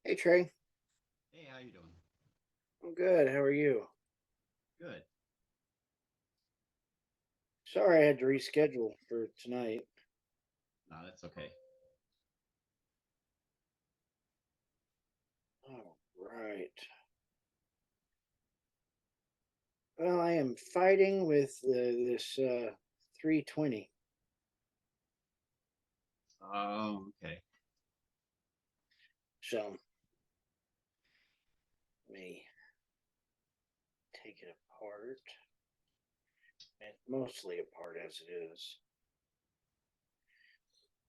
Hey Trey, Hey, how you doing? I'm good. How are you? Good. Sorry I had to reschedule for tonight. No, that's okay. All right. Well, I am fighting with this 320. Oh, okay. So let me take it apart. And mostly apart as it is.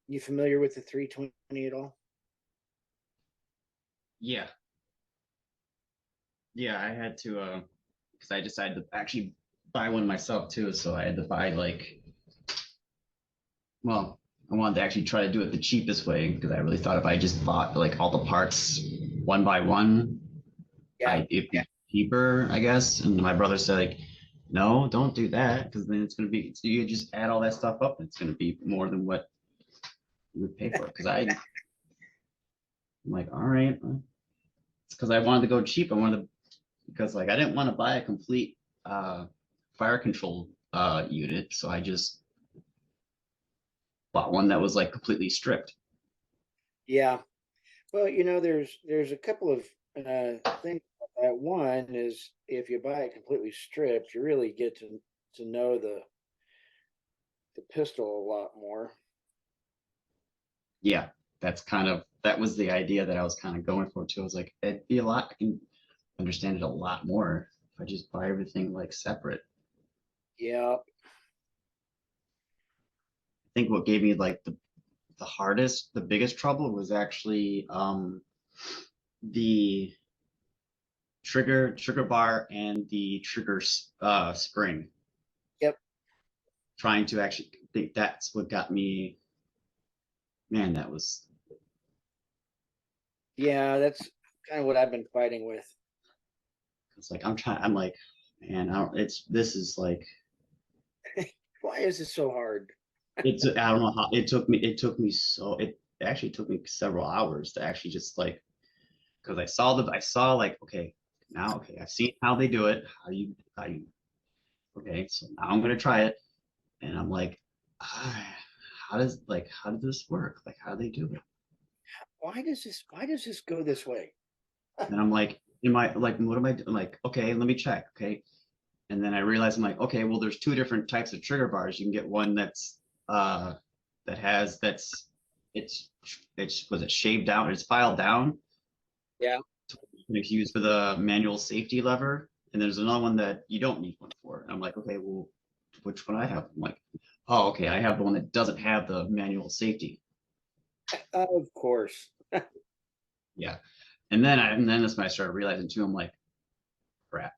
You familiar with the 320 at all? Yeah. Yeah, I had to because I decided to actually buy one myself too, so I had to buy like well, I wanted to actually try to do it the cheapest way because I really thought if I just bought like all the parts one by one, Yeah. it'd be cheaper, I guess. And my brother said like, no, don't do that because then it's gonna be so you just add all that stuff up, it's gonna be more than what you would pay for it. I'm like, all right, it's because I wanted to go cheap. I wanted to because like I didn't want to buy a complete fire control unit, so I just bought one that was like completely stripped. Yeah. Well, there's a couple of things about that. One is if you buy it completely stripped, you really get to know the pistol a lot more. Yeah, that was the idea that I was kind of going for too. I was like, it'd be a lot. I can understand it a lot more if I just buy everything like separate. Yeah. I think what gave me like the biggest trouble was actually the trigger bar and the trigger spring. Yep. Trying to actually think that's what got me. Man, that was Yeah, that's kind of what I've been fighting with. it's like I'm like, man, I don't, it's this is like Why is it so hard? it's I don't know how it took me so it actually took me several hours to actually just like because I saw like okay now okay I've seen how they do it how you okay so now I'm gonna try it and I'm like ah, how does this work like how do they do it Why does this go this way? and I'm like am I like what am I doing like okay let me check okay. And then I realized I'm like, okay, well, there's two different types of trigger bars. You can get one that's that has it's was it shaved down, it's filed down Yeah. it's used for the manual safety lever. And there's another one that you don't need one for. And I'm like, okay, well, which one I have? I'm like, oh, okay, I have the one that doesn't have the manual safety. Of course. Yeah. And then that's when I started realizing too, I'm like, crap.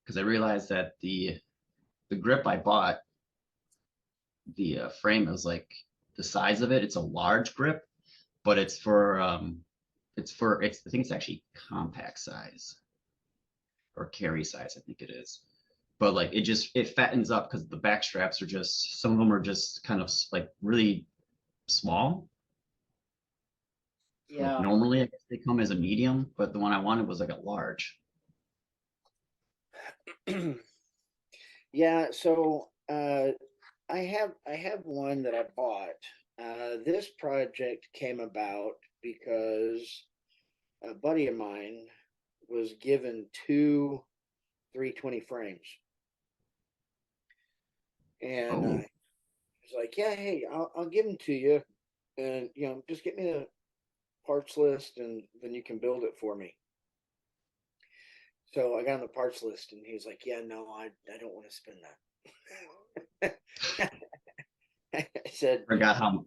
Because I realized that the grip I bought the frame is like the size of it. It's a large grip, but it's I think it's actually compact size or carry size. I think it is. But like it fattens up because the back straps are just some of them are just kind of like really small. Like Yeah. normally I guess they come as a medium, but the one I wanted was like a large. Yeah, so I have one that I bought. This project came about because a buddy of mine was given two 320 frames, and Oh, he's like, "Yeah, hey, I'll give them to you, and just get me the parts list, and then you can build it for me." So I got on the parts list, and he's like, "Yeah, no, I don't want to spend that." I said,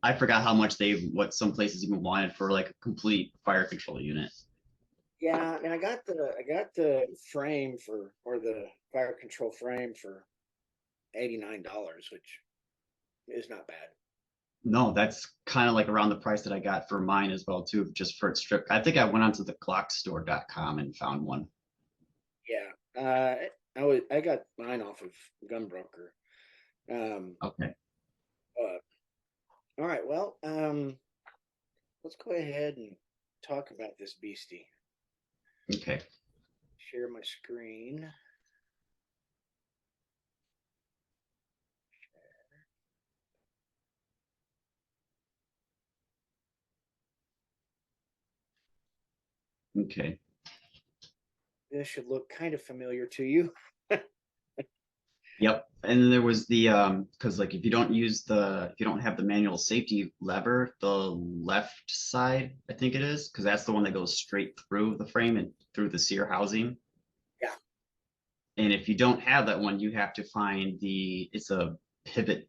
I forgot how much they what some places even wanted for like a complete fire control unit. "Yeah, I mean, I got the frame for or the fire control frame for $89, which is not bad." No, that's kind of like around the price that I got for mine as well too, just for its strip. I think I went onto the clockstore.com and found one. Yeah, I got mine off of Gunbroker. Um, Okay. but all right, well, let's go ahead and talk about this beastie. Okay. Share my screen. Okay. This should look kind of familiar to you. Yep. And then there was the because like if you don't have the manual safety lever, the left side, I think it is, because that's the one that goes straight through the frame and through the sear housing. Yeah. And if you don't have that one, you have to find it's a pivot.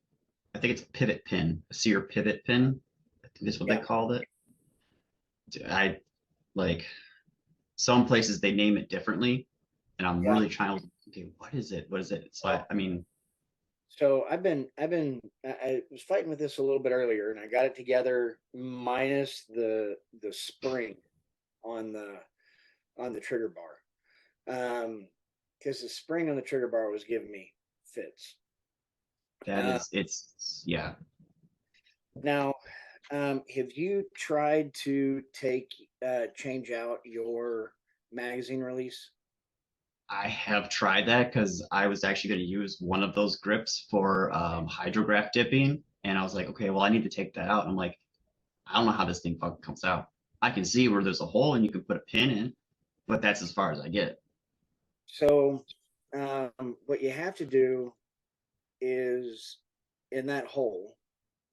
I think it's a pivot pin, a sear pivot pin. I think that's what they Yeah. called it. I like some places they name it differently, and I'm Yeah. really trying to, okay, what is it? What is it? So I mean, So I was fighting with this a little bit earlier, and I got it together minus the spring on the trigger bar, because the spring on the trigger bar was giving me fits. it's yeah. Now, have you tried to change out your magazine release? I have tried that because I was actually going to use one of those grips for hydrograph dipping, and I was like, okay, well, I need to take that out. I'm like, I don't know how this thing fucking comes out. I can see where there's a hole and you can put a pin in, but that's as far as I get. So, what you have to do is in that hole,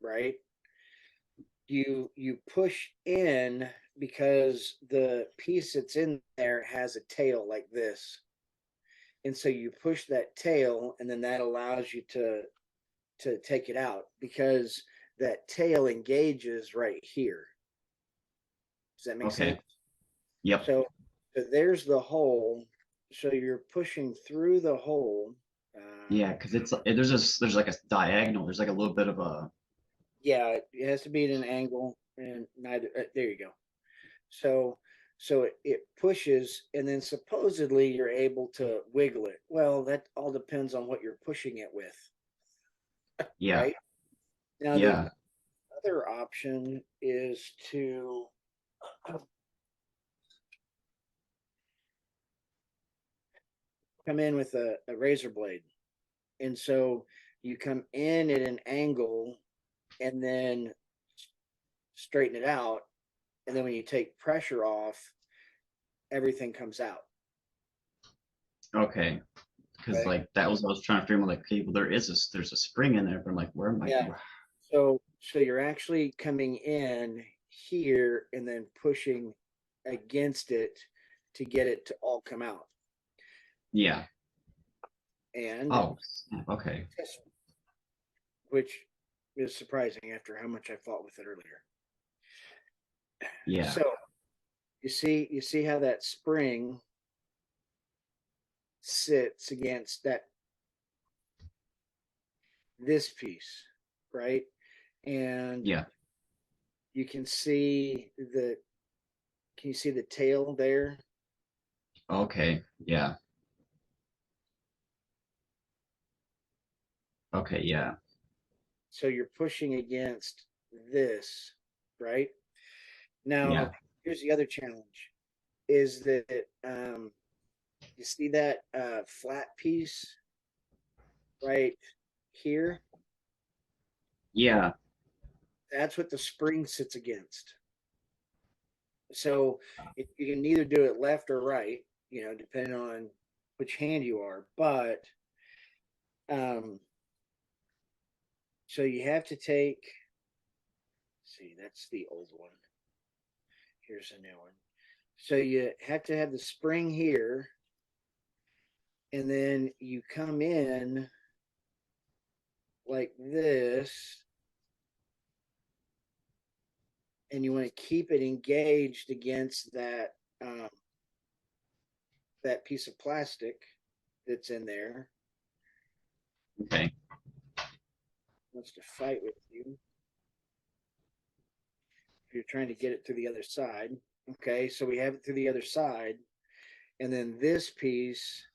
right? You push in because the piece that's in there has a tail like this, and so you push that tail, and then that allows you to take it out because that tail engages right here. Does that make sense? Okay. Yep. So there's the hole. So you're pushing through the hole. Yeah, because there's like a diagonal. There's like a little bit of a Yeah, it has to be at an angle, and neither. There you go. So it pushes, and then supposedly you're able to wiggle it. Well, that all depends on what you're pushing it with, yeah, right? Now the yeah. other option is to come in with a razor blade. And so you come in at an angle and then straighten it out. And then when you take pressure off, everything comes out. Okay. Because Okay. like that was what I was trying to figure out. Like, okay, well, there's a spring in there, but I'm like, where am I? Yeah. So you're actually coming in here and then pushing against it to get it to all come out. Yeah. And Oh, okay. which is surprising after how much I fought with it earlier. Yeah. So you see how that spring sits against this piece, right? And Yeah. you can see the tail there? Okay. Yeah. Okay. Yeah. So you're pushing against this, right? Now, Yeah. here's the other challenge is that you see that flat piece right here? Yeah. That's what the spring sits against. So you can either do it left or right, depending on which hand you are. But um, so you have to take, see, that's the old one. Here's a new one. So you have to have the spring here, and then you come in like this, and you want to keep it engaged against that piece of plastic that's in there. Okay. Wants to fight with you. If you're trying to get it to the other side. Okay, so we have it to the other side, and then this piece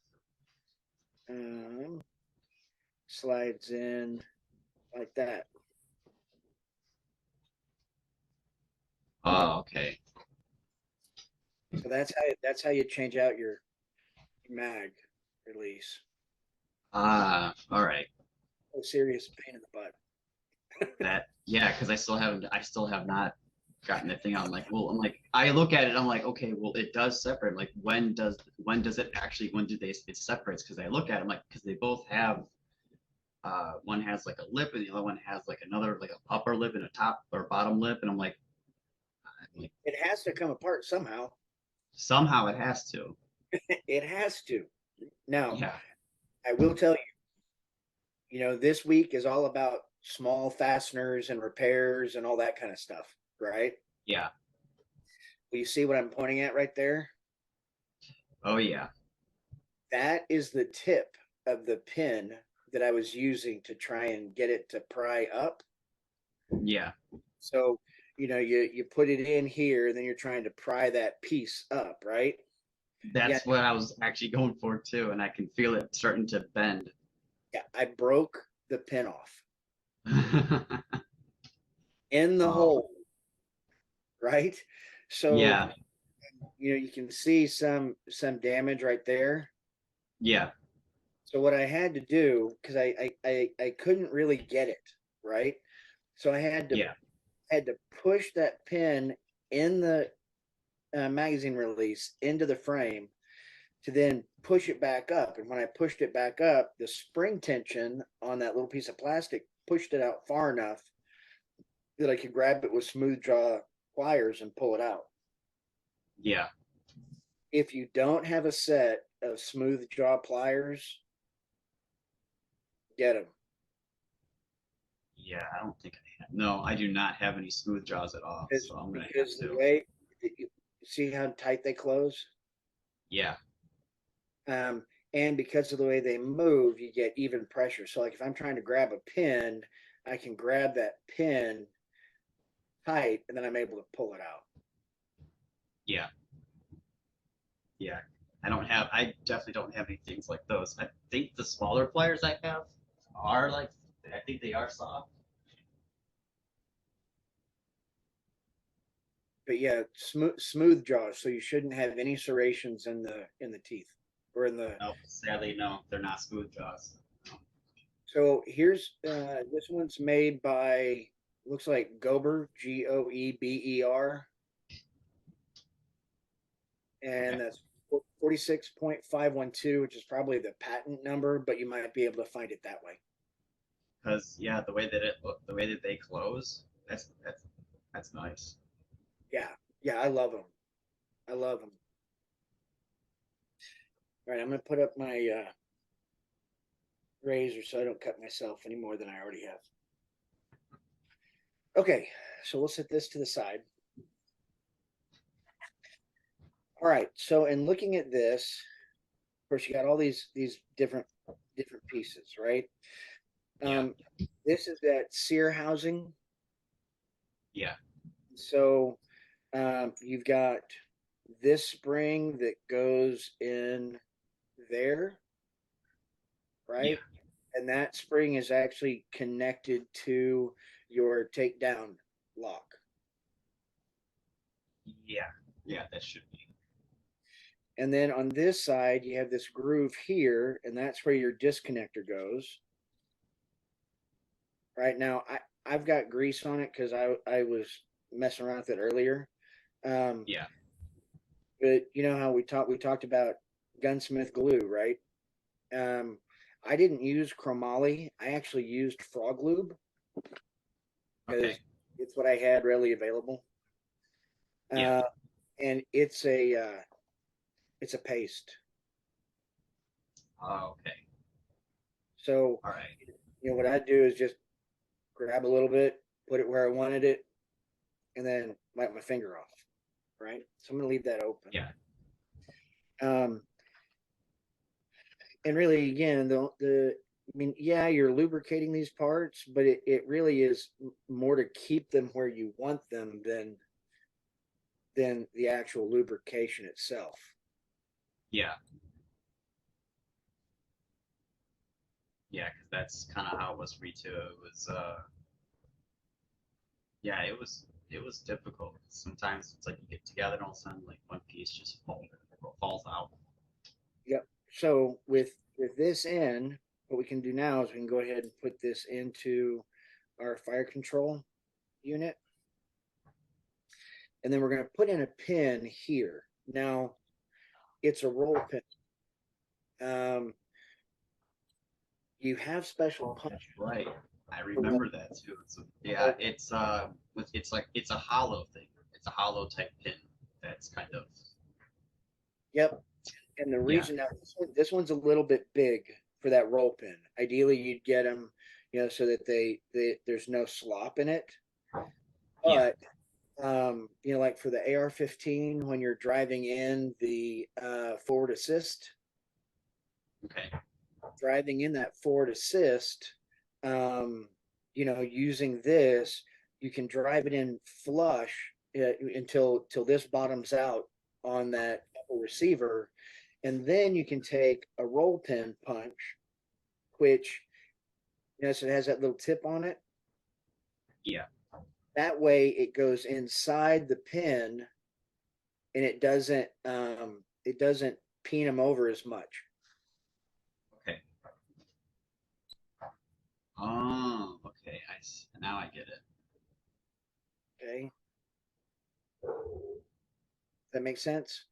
slides in like that. Oh, okay. So that's how you change out your mag release. All right. A serious pain in the butt. That yeah, because I still have not gotten that thing out. I'm like, I look at it, I'm like, okay, well, it does separate. Like, when does it actually, when do they, it separates? Because I look at them, like, because they both have, one has like a lip and the other one has like another, like an upper lip and a top or bottom lip. And I'm like, It has to come apart somehow. somehow it has to. It has to. Now, Yeah. I will tell you, this week is all about small fasteners and repairs and all that kind of stuff, right? Yeah. Well, you see what I'm pointing at right there? Oh, yeah. That is the tip of the pin that I was using to try and get it to pry up. Yeah. So, you put it in here, and then you're trying to pry that piece up, right? Yeah, That's what I was actually going for too. And I can feel it starting to bend. yeah, I broke the pin off in the Oh, hole, right? So, yeah. you can see some damage right there. Yeah. So what I had to do, because I couldn't really get it, right? So I Yeah. had to push that pin in the magazine release into the frame to then push it back up. And when I pushed it back up, the spring tension on that little piece of plastic pushed it out far enough that I could grab it with smooth jaw pliers and pull it out. Yeah. If you don't have a set of smooth jaw pliers, get them. Yeah. I don't think I have. No, I do not have any smooth jaws at all. Because, So I'm going to have because the to. way you see how tight they close, Yeah. um, and because of the way they move, you get even pressure. So, like if I'm trying to grab a pin, I can grab that pin tight, and then I'm able to pull it out. Yeah. Yeah. I definitely don't have any things like those. I think the smaller pliers I have are like, I think they are soft. But yeah, smooth jaws, so you shouldn't have any serrations in the teeth or in the. No, sadly, no, they're not smooth jaws. No. So here's this one's made by, looks like Gober, Goeber, Okay. and that's 46.512, which is probably the patent number, but you might be able to find it that way. Because yeah, the way that they close, that's nice. Yeah, yeah, I love them. I love them. All right, I'm gonna put up my razor so I don't cut myself any more than I already have. Okay, so we'll set this to the side. All right, so in looking at this, of course, you got all these different pieces, right? Yeah. Um, this is that sear housing. Yeah. So you've got this spring that goes in there, Yeah. right? And that spring is actually connected to your takedown lock. Yeah. Yeah. That should be. And then on this side, you have this groove here, and that's where your disconnector goes. Right now, I've got grease on it because I was messing around with it earlier. Um, Yeah. but you know how we talked about gunsmith glue, right? Um, I didn't use chromoly. I actually used frog lube because Okay. it's what I had readily available. Yeah. Uh, and it's a paste. Oh, okay. So All right. what I do is just grab a little bit, put it where I wanted it, and then wipe my finger off. Right. So I'm gonna leave that open. Yeah. Um, and really, again, I mean, yeah, you're lubricating these parts, but it really is more to keep them where you want them than the actual lubrication itself. Yeah. Yeah. Because that's kind of how it was for me too. It was, yeah, it was it was difficult. Sometimes it's like you get together and all of a sudden like one piece just falls out. Yep. So with this in, what we can do now is we can go ahead and put this into our fire control unit. And then we're going to put in a pin here. Now, it's a roll pin. You have special punch. That's right. I remember that too. So yeah, it's like it's a hollow thing. It's a hollow type pin. That's kind of Yep. And the yeah, reason now this one's a little bit big for that roll pin. Ideally, you'd get them, so that there's no slop in it. yeah. But like for the AR-15, when you're driving in the forward assist, Okay. driving in that forward assist, using this, you can drive it in flush until this bottoms out on that receiver, and then you can take a roll pin punch, which so it has that little tip on it. Yeah. That way, it goes inside the pin, and it doesn't peen them over as much. Okay. Oh, okay. Now I get it. Okay, that makes sense.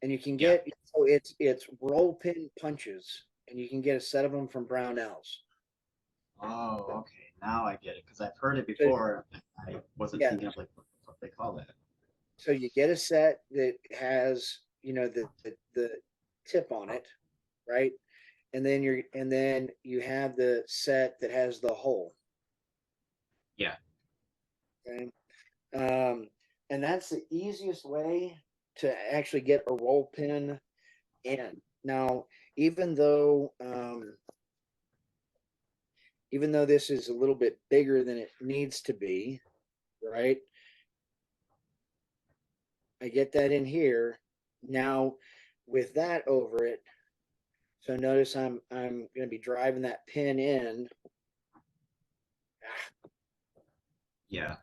And you can Yeah. get so it's roll pin punches, and you can get a set of them from Brownells. Oh, okay. Now I get it because I've heard it So, before. And I wasn't yeah, thinking of like what they call that. so you get a set that has the tip on it, right? And then you have the set that has the hole. Yeah. Okay. Um, and that's the easiest way to actually get a roll pin in. Now, even though um, even though this is a little bit bigger than it needs to be, right? I get that in here. Now, with that over it, so notice I'm going to be driving that pin in. Yeah.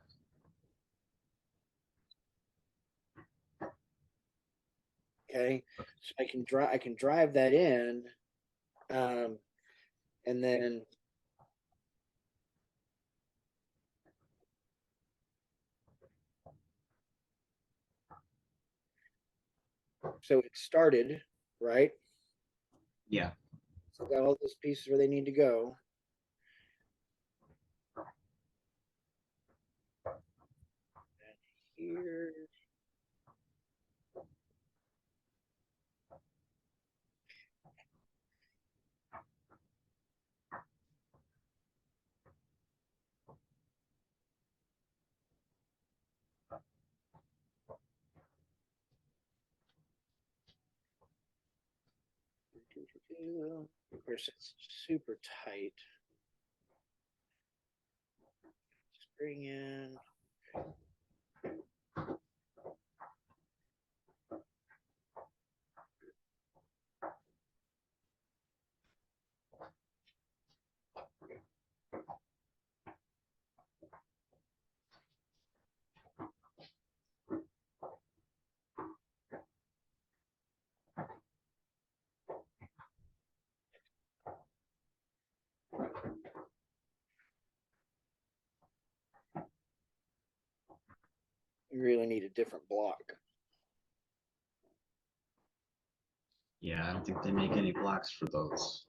Okay, so I can drive that in, um, and then so it started right. Yeah. So got all those pieces where they need to go. And here, of course, it's super tight. Just bring in. You really need a different block. Yeah. I don't think they make any blocks for those.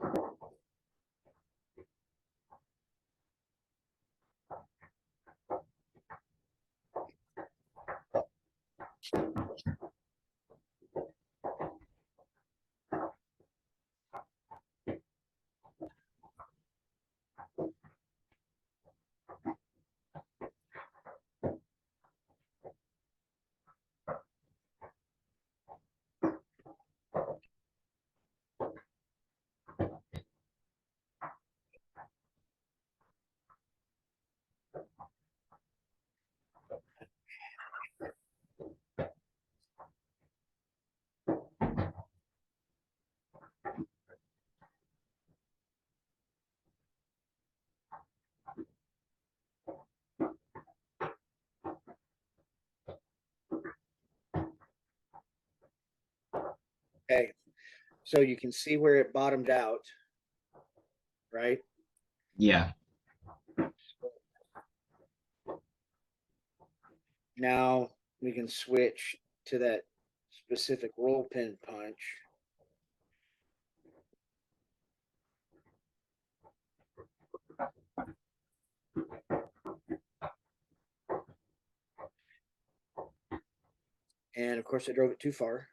Okay. So you can see where it bottomed out, right? Yeah. Now we can switch to that specific roll pin punch. And of course, I drove it too far.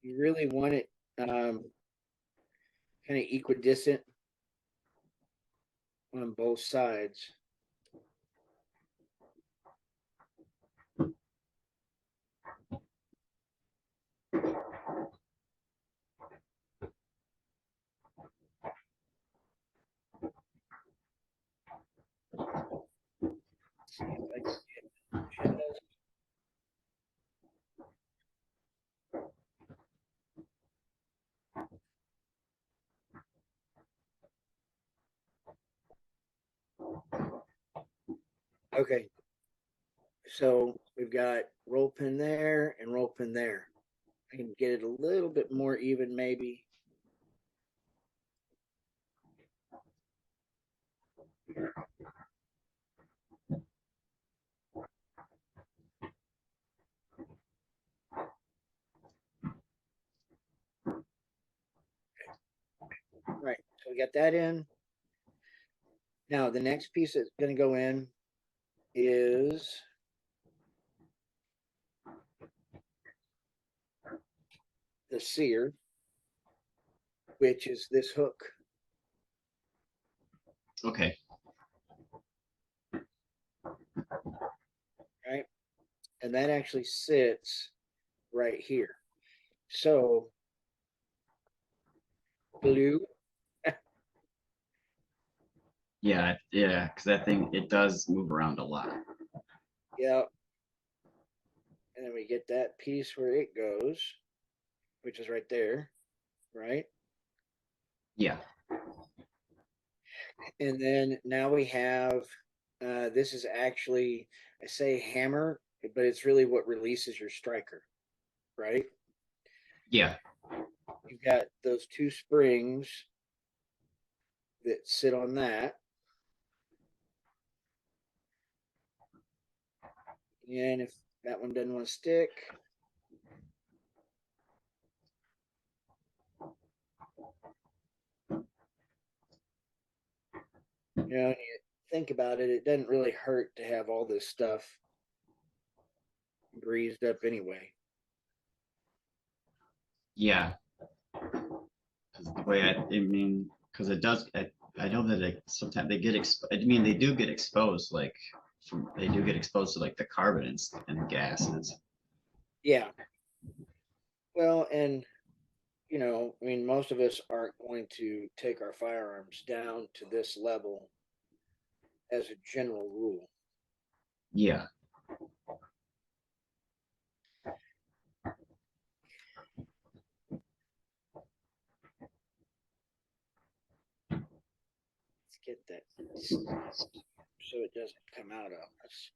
You really want it kind of equidistant on both sides. See if I can get just okay. So we've got roll pin there and roll pin there. I can get it a little bit more even, maybe. Right. So we got that in. Now the next piece that's going to go in is the sear, which is this hook. Okay. Right. And that actually sits right here. So glue. Yeah, yeah, because that thing, it does move around a lot. Yeah. And then we get that piece where it goes, which is right there. Right. Yeah. And then now we have this is actually, I say hammer, but it's really what releases your striker. Right. Yeah. You've got those two springs that sit on that. And if that one doesn't want to stick, you think about it, it doesn't really hurt to have all this stuff greased up anyway. Yeah. Because the way I mean, because it does, I know that sometimes they get, I mean, they do get exposed, like, they do get exposed to like the carbon and gases. Yeah. Well, and I mean, most of us aren't going to take our firearms down to this level as a general rule. Yeah. Let's get that so it doesn't come out of us.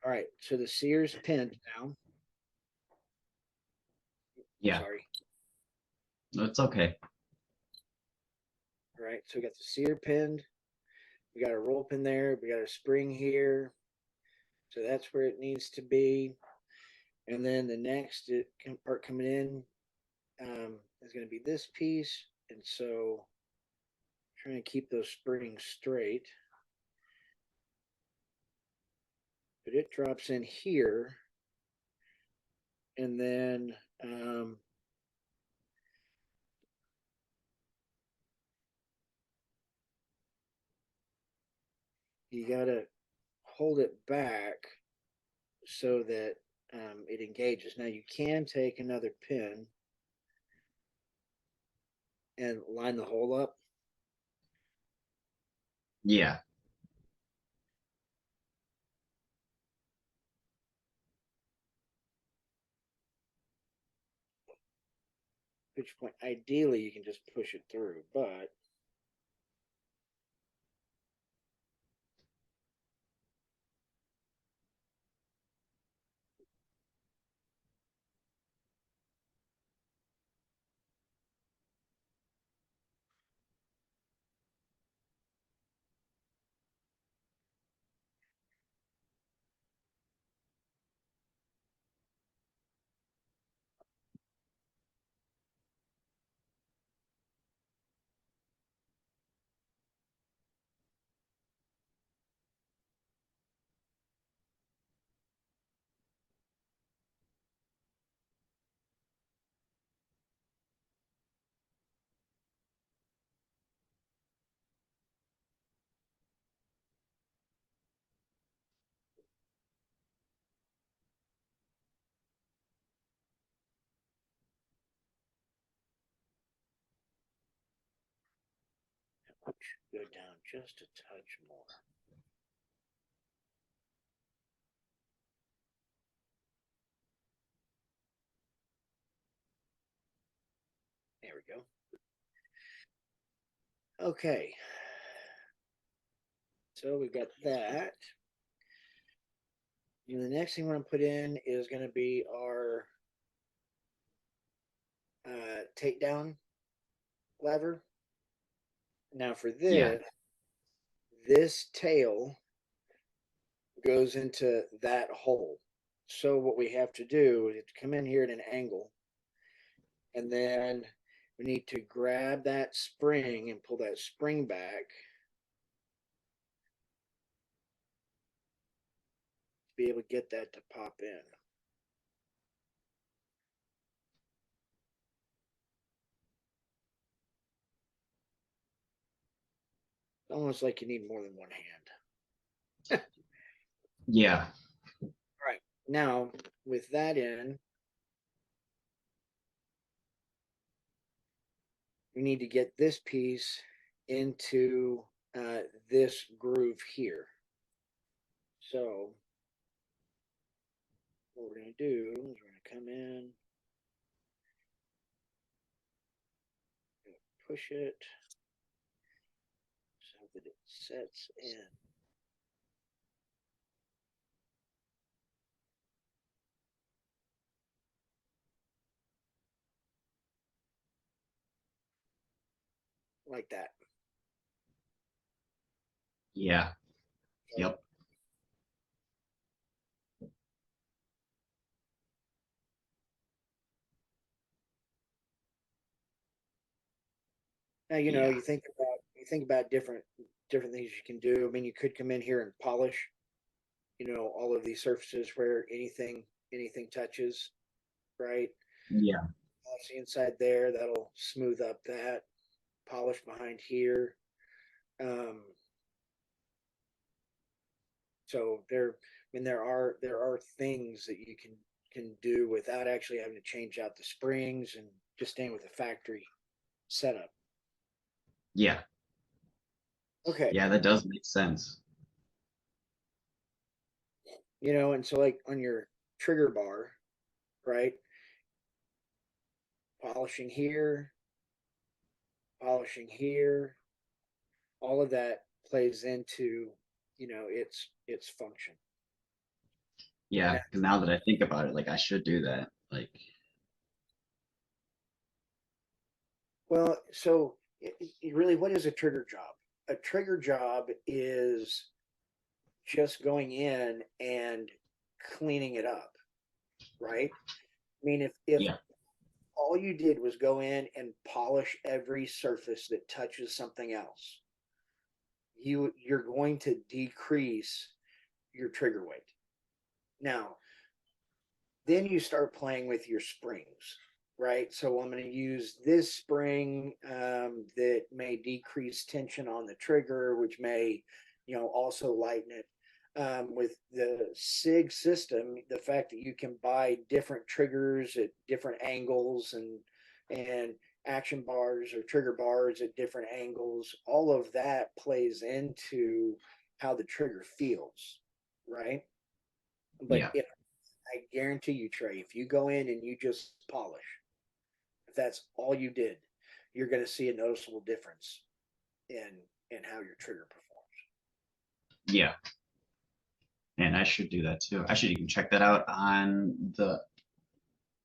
All right, so the sear's pinned now. Yeah. Sorry. No, it's okay. All right, so we got the sear pinned. We got a roll pin there. We got a spring here. So that's where it needs to be. And then the next part coming in is going to be this piece. And so trying to keep those springs straight. But it drops in here. And then you got to hold it back so that it engages. Now you can take another pin and line the hole up. Yeah. Which point, ideally, you can just push it through, but go down just a touch more. There we go. Okay. So we got that. And the next thing we're going to put in is going to be our takedown lever. Now for Yeah. this tail goes into that hole. So what we have to do is come in here at an angle, and then we need to grab that spring and pull that spring back to be able to get that to pop in. It's almost like you need more than one hand. Yeah. Right. Now, with that in, we need to get this piece into this groove here. So what we're going to do is we're going to come in, push it so that it sets in. Like that. Yeah. Yep. Now Yeah. you think about different things you can do. I mean, you could come in here and polish, all of these surfaces where anything touches, right? Yeah. Polish the inside there, that'll smooth up that. Polish behind here. Um, so there are things that you can do without actually having to change out the springs and just staying with the factory setup. Yeah. Okay. Yeah, that does make sense. And so like on your trigger bar, right? Polishing here, polishing here, all of that plays into, its function. Yeah, Now, because now that I think about it, like I should do that. Like, well, so really, what is a trigger job? A trigger job is just going in and cleaning it up, right? I mean, if Yeah. all you did was go in and polish every surface that touches something else, you're going to decrease your trigger weight. Now, then you start playing with your springs, right? So I'm going to use this spring that may decrease tension on the trigger, which may, also lighten it. With the Sig system, the fact that you can buy different triggers at different angles and action bars or trigger bars at different angles, all of that plays into how the trigger feels, right? But Yeah. if I guarantee you, Trae, if you go in and you just polish, if that's all you did, you're going to see a noticeable difference in how your trigger performs. Yeah. And I should do that too. I should even check that out on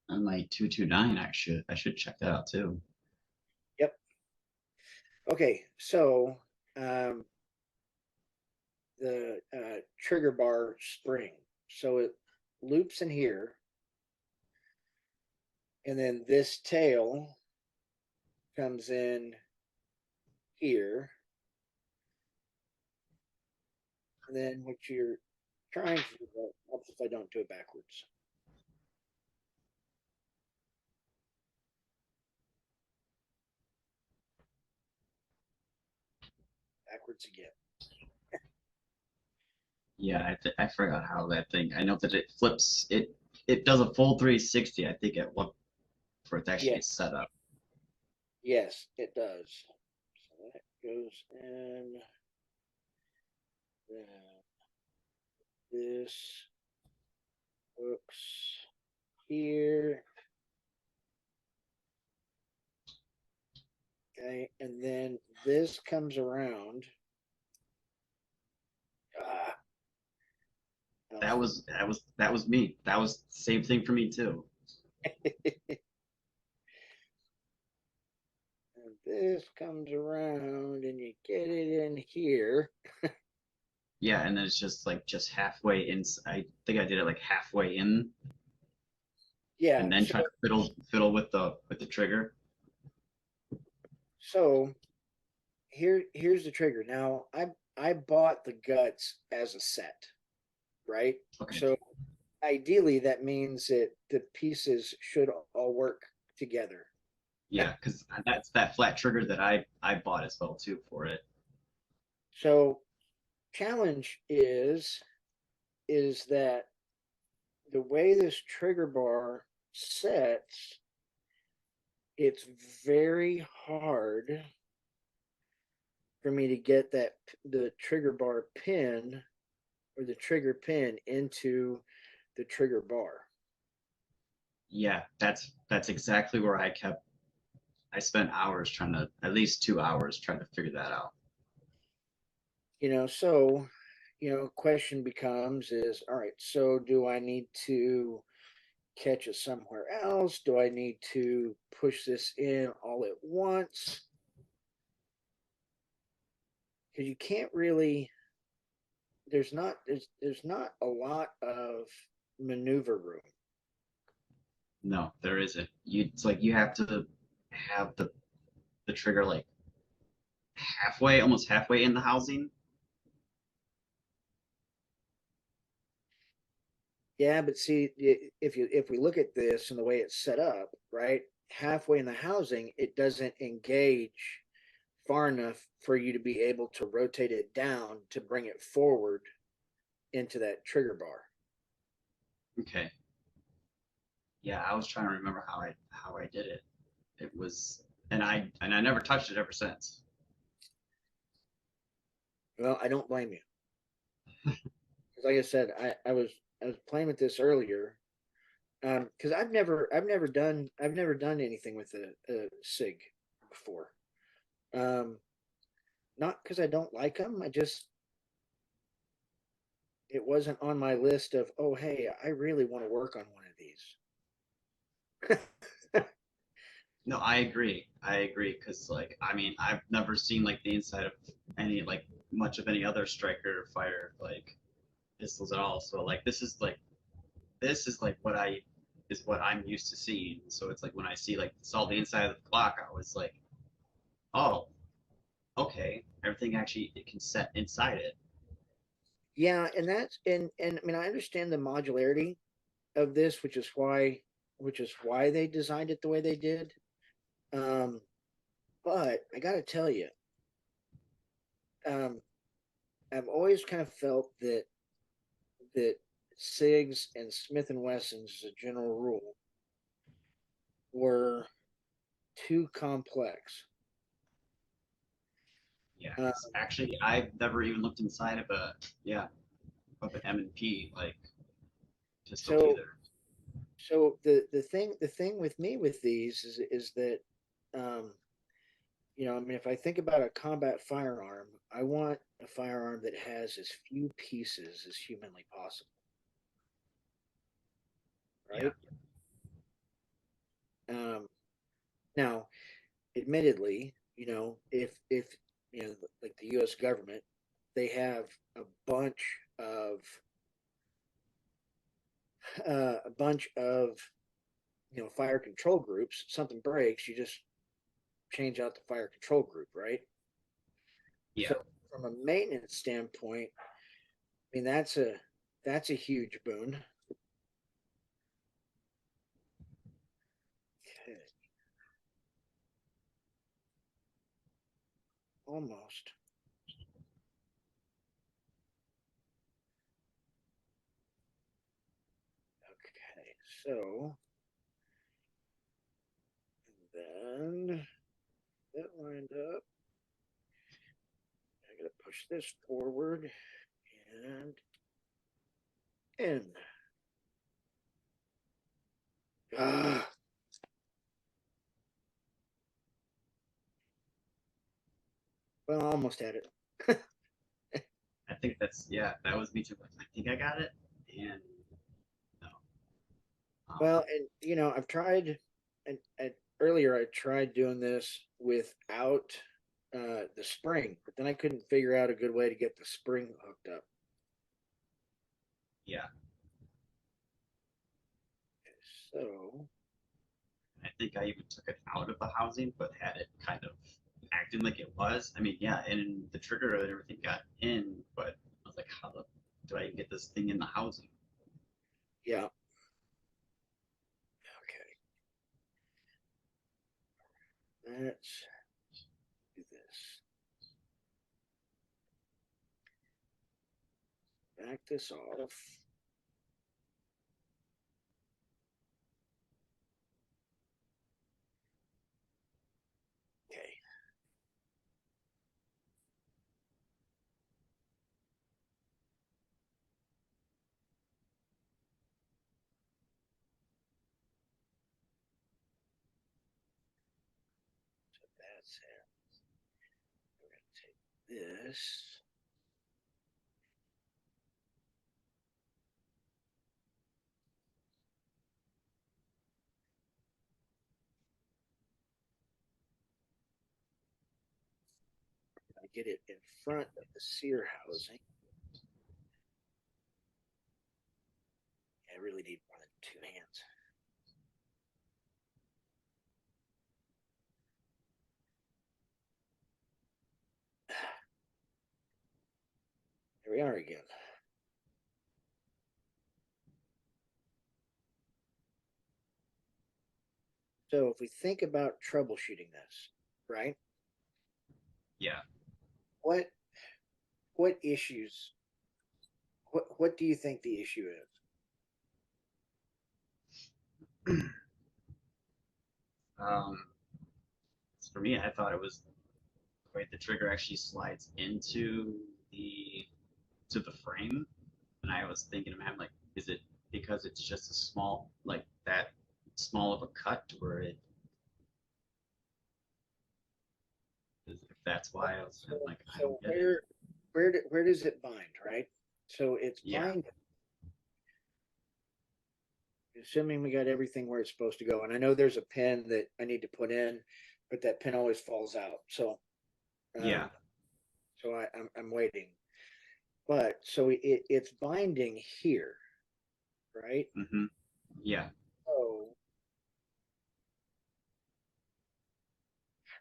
my 229. I should check that out too. Yep. Okay. So um, the trigger bar spring. So it loops in here, and then this tail comes in here. And then what you're trying to do, helps if I don't do it backwards. Backwards again. Yeah, I forgot how that thing. I know that it flips. It does a full 360. I think at what for it to actually Yeah. get set up. Yes, it does. So that goes in. Then this hooks here. Okay, and then this comes around. Ah, That was me. That was the same thing for me too. and this comes around, and you get it in here. Yeah, and then it's just halfway in. I think I did it like halfway in, Yeah. and then try to fiddle with the trigger. So here's the trigger. Now I bought the guts as a set, right? Okay. So ideally that means that the pieces should all work together. Yeah, because that's that flat trigger that I bought as well too for it. So challenge is that the way this trigger bar sets, it's very hard for me to get the trigger bar pin or the trigger pin into the trigger bar. Yeah, that's exactly where I spent hours trying to at least 2 hours trying to figure that out. So question becomes is, all right, so do I need to catch it somewhere else? Do I need to push this in all at once? Because you can't really, there's not a lot of maneuver room. No, there isn't. It's like you have to have the trigger like halfway, almost halfway in the housing. Yeah, but see, if we look at this and the way it's set up, right, halfway in the housing, it doesn't engage far enough for you to be able to rotate it down to bring it forward into that trigger bar. Okay. Yeah, I was trying to remember how I did it. It was and I never touched it ever since. Well, I don't blame you. Because like I said, I was playing with this earlier. Because I've never done anything with a Sig before. Um, Not because I don't like them. It wasn't on my list of, oh hey, I really want to work on one of these. No, I agree. I agree because like I mean I've never seen like the inside of any like much of any other striker fire like pistols at all. So like this is like what I is what I'm used to seeing. So it's like when I see like saw the inside of the clock, I was like, oh, okay, everything actually it can set inside it. Yeah, and that's and I mean I understand the modularity of this, which is why they designed it the way they did. Um, but I got to tell you, um, I've always kind of felt that Sigs and Smith and Wessons, as a general rule, were too complex. Yeah, Uh, 'cause actually I've never even looked inside of a yeah of an M&P like pistol so either. the thing with me with these is that um, I mean, if I think about a combat firearm, I want a firearm that has as few pieces as humanly possible, Yeah, right? Um, Now, admittedly, if like the U.S. government, they have a bunch of fire control groups. Something breaks, you just change out the fire control group, right? yeah, So, from a maintenance standpoint, I mean that's a huge boon. Okay, almost. Okay, so then that lined up. I gotta push this forward and in. Ah, well, I almost had it. I think that's yeah that was me too. I think I got it, and no, Well, and I've tried, and earlier I tried doing this without the spring, but then I couldn't figure out a good way to get the spring hooked up. yeah, So, I think I even took it out of the housing, but had it kind of acting like it was. I mean, yeah, and the trigger and everything got in, but I was like, how the, do I even get this thing in the housing? yeah, okay, let's do this. Back this off. Okay, so that's it. We're gonna take this. I get it in front of the sear housing. I really need more than two hands. Here we are again. So if we think about troubleshooting this, right? Yeah. What what issues? What do you think the issue is? Um, for me, I thought it was wait, the trigger actually slides into the to the frame, and I was thinking, man, like, is it because it's just a small, like that small of a cut, or it is, if that's why I was So, kind of like, I so don't get it. where does it bind, right? So it's Yeah, bind. Assuming we got everything where it's supposed to go, and I know there's a pin that I need to put in, but that pin always falls out. So, yeah, um, I'm waiting. But so it's binding here, right? mm-hmm, yeah,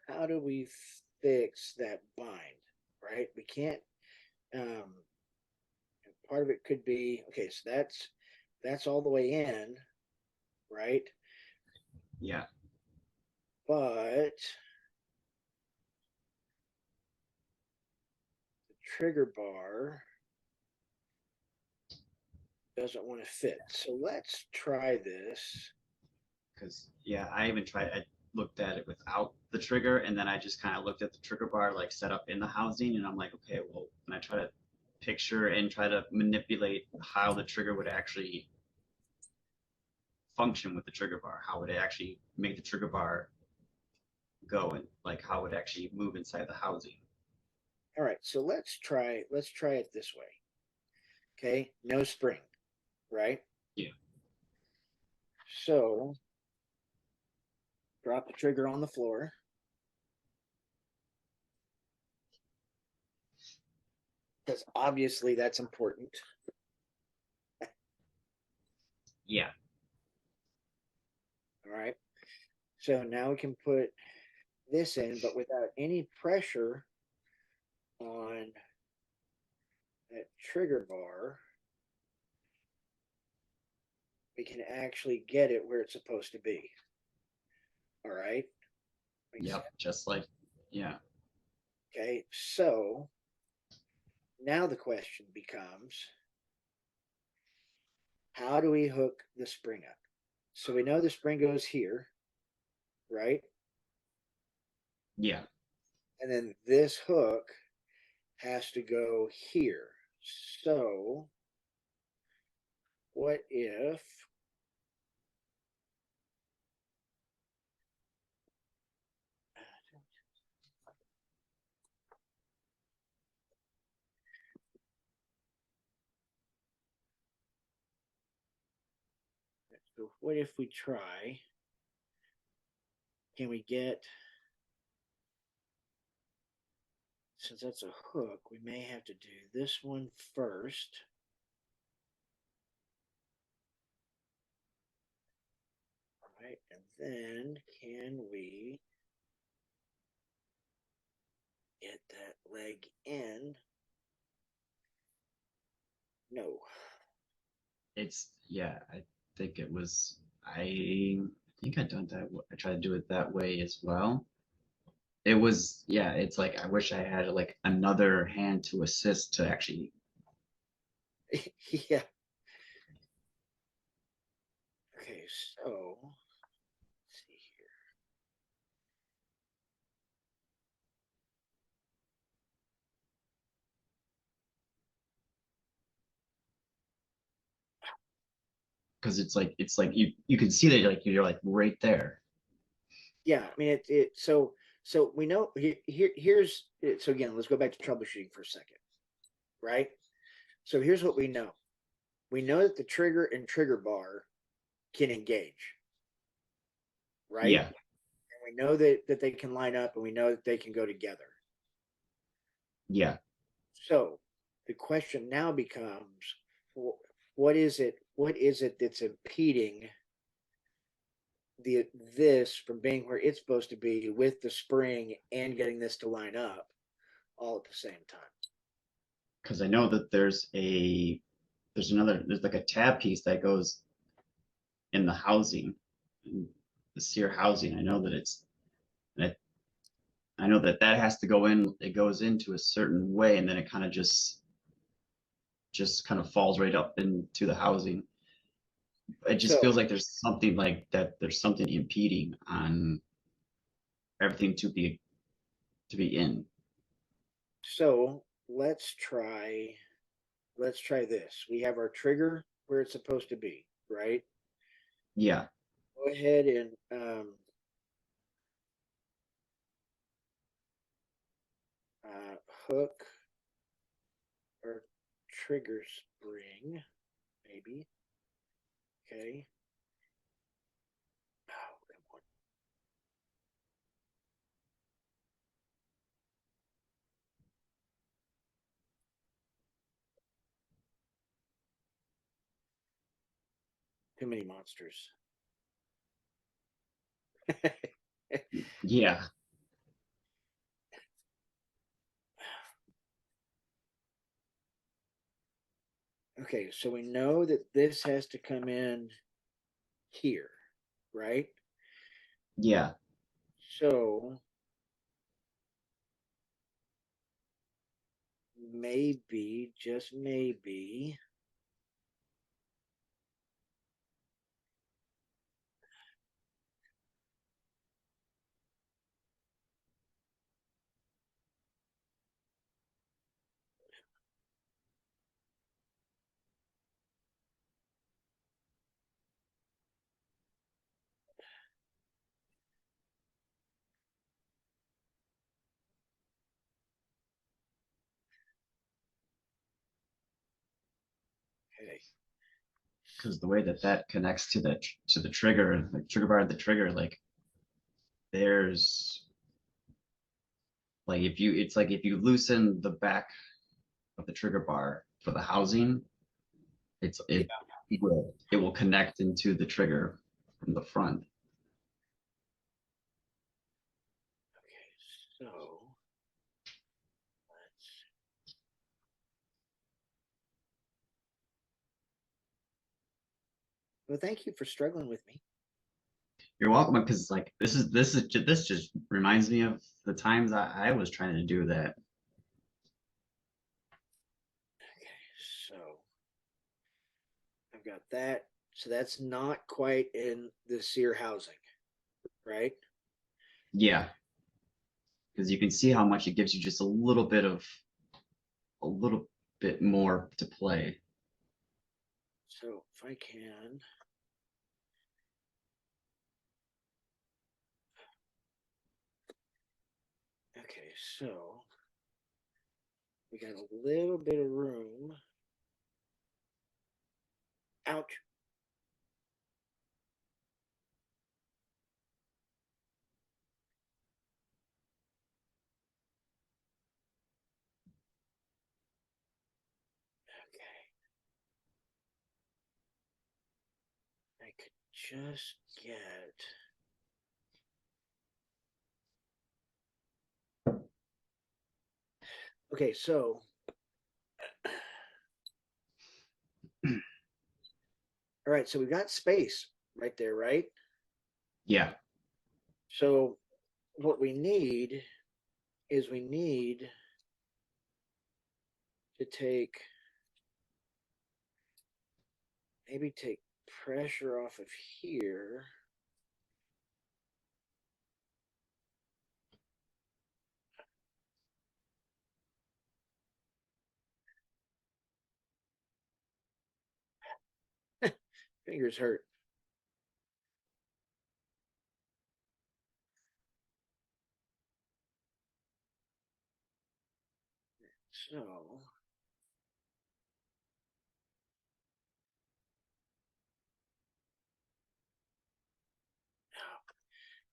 how do we fix that bind, right? We can't, um, part of it could be, okay, so that's all the way in, right? Yeah. But the trigger bar doesn't want to fit. So let's try this. Because yeah, I looked at it without the trigger, and then I just kind of looked at the trigger bar like set up in the housing, and I'm like, okay, well, and I try to picture and try to manipulate how the trigger would actually function with the trigger bar, how would it actually make the trigger bar go, and like how would it actually move inside the housing. All right, so let's try it this way. Okay, no spring, right? Yeah. So drop the trigger on the floor. Because obviously that's important. Yeah. All right. So now we can put this in, but without any pressure on that trigger bar, we can actually get it where it's supposed to be. All right. Makes sense. Yep. Just like, yeah. Okay. So now the question becomes, how do we hook the spring up? So we know the spring goes here, right? Yeah. And then this hook has to go here. So what if so what if we try, can we get, since that's a hook, we may have to do this one first. Right, and then can we get that leg in? No. It's yeah. I think it was. I think I done that. I tried to do it that way as well. It was yeah. It's like I wish I had like another hand to assist to actually. Yeah. Okay, so let's see here. Because it's like you can see that like you're like right there. Yeah, I mean it so we know here's it, so again, let's go back to troubleshooting for a second, right? So here's what we know. We know that the trigger and trigger bar can engage, right? Yeah, And we know that they can line up and we know that they can go together. yeah. So the question now becomes, what is it? What is it that's impeding the this from being where it's supposed to be with the spring and getting this to line up all at the same time? Because I know that there's like a tab piece that goes in the housing, in the sear housing. I know that that I know that that has to go in. It goes into a certain way, and then it kind of just kind of falls right up into the housing. It just So feels like there's something like that. There's something impeding on everything to be in. so let's try this. We have our trigger where it's supposed to be, right? Yeah, Go ahead and hook our trigger spring, maybe. Okay. Oh, come on. Too many monsters. yeah. Okay, so we know that this has to come in here, right? Yeah, So maybe, just maybe, okay. because the way that that connects to the trigger, like trigger bar of the trigger, like there's like if you it's like if you loosen the back of the trigger bar for the housing, it's Yeah. it will connect into the trigger from the front. Okay, so let's, well, thank you for struggling with me. You're welcome, because like this just reminds me of the times I was trying to do that. Okay, so I've got that. So that's not quite in the sear housing, right? Yeah, because you can see how much it gives you just a little bit more to play. So if I can, okay, so we got a little bit of room. Ouch. Okay. I could just get. Okay, so all right, so we've got space right there, right? Yeah, So what we need is we need to take pressure off of here. Fingers hurt. So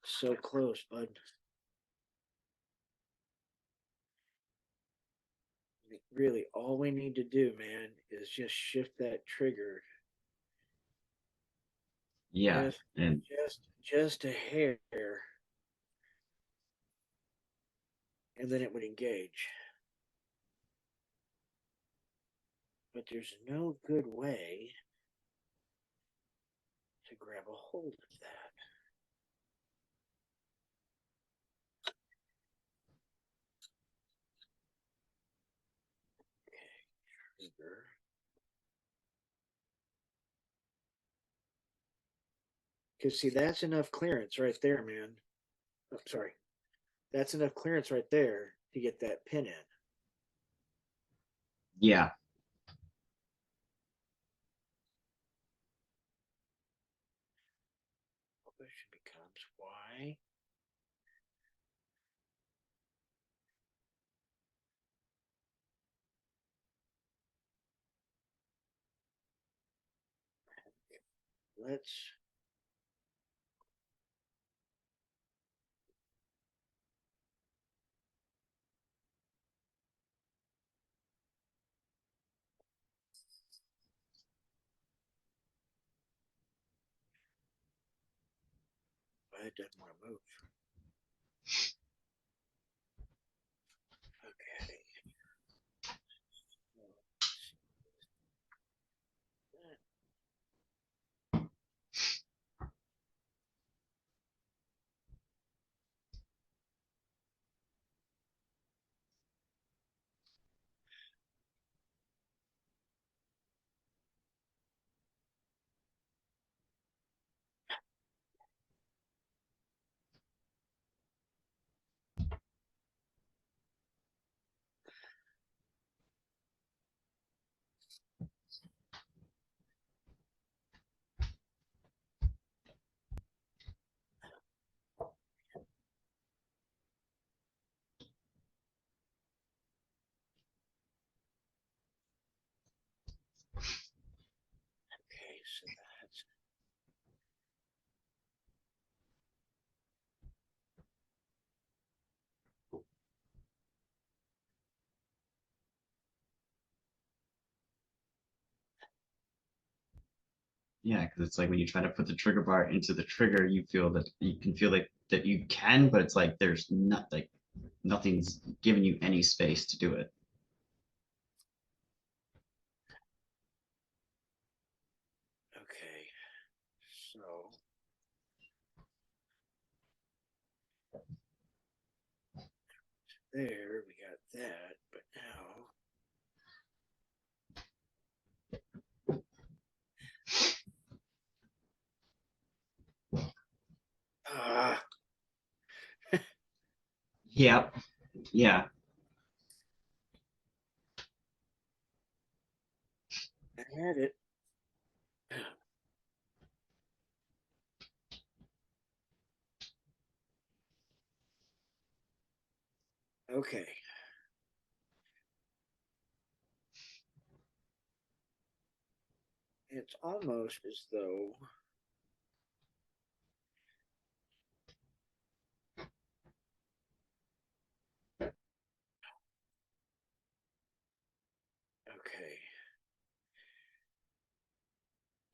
so close, bud. Really, all we need to do, man, is just shift that trigger yeah, just and just a hair, and then it would engage. But there's no good way to grab a hold of that. Okay, trigger. Because see, that's enough clearance right there, man. Oh, sorry, that's enough clearance right there to get that pin in. yeah, Question becomes why. Let's. Well, it doesn't want to move. Okay. Okay, so that's Yeah, because it's like when you try to put the trigger bar into the trigger, you feel that you can feel like that you can, but it's like there's not like nothing's giving you any space to do it. okay. So there we got that, but now ah, Yeah, yeah, I had it. Okay. It's almost as though okay.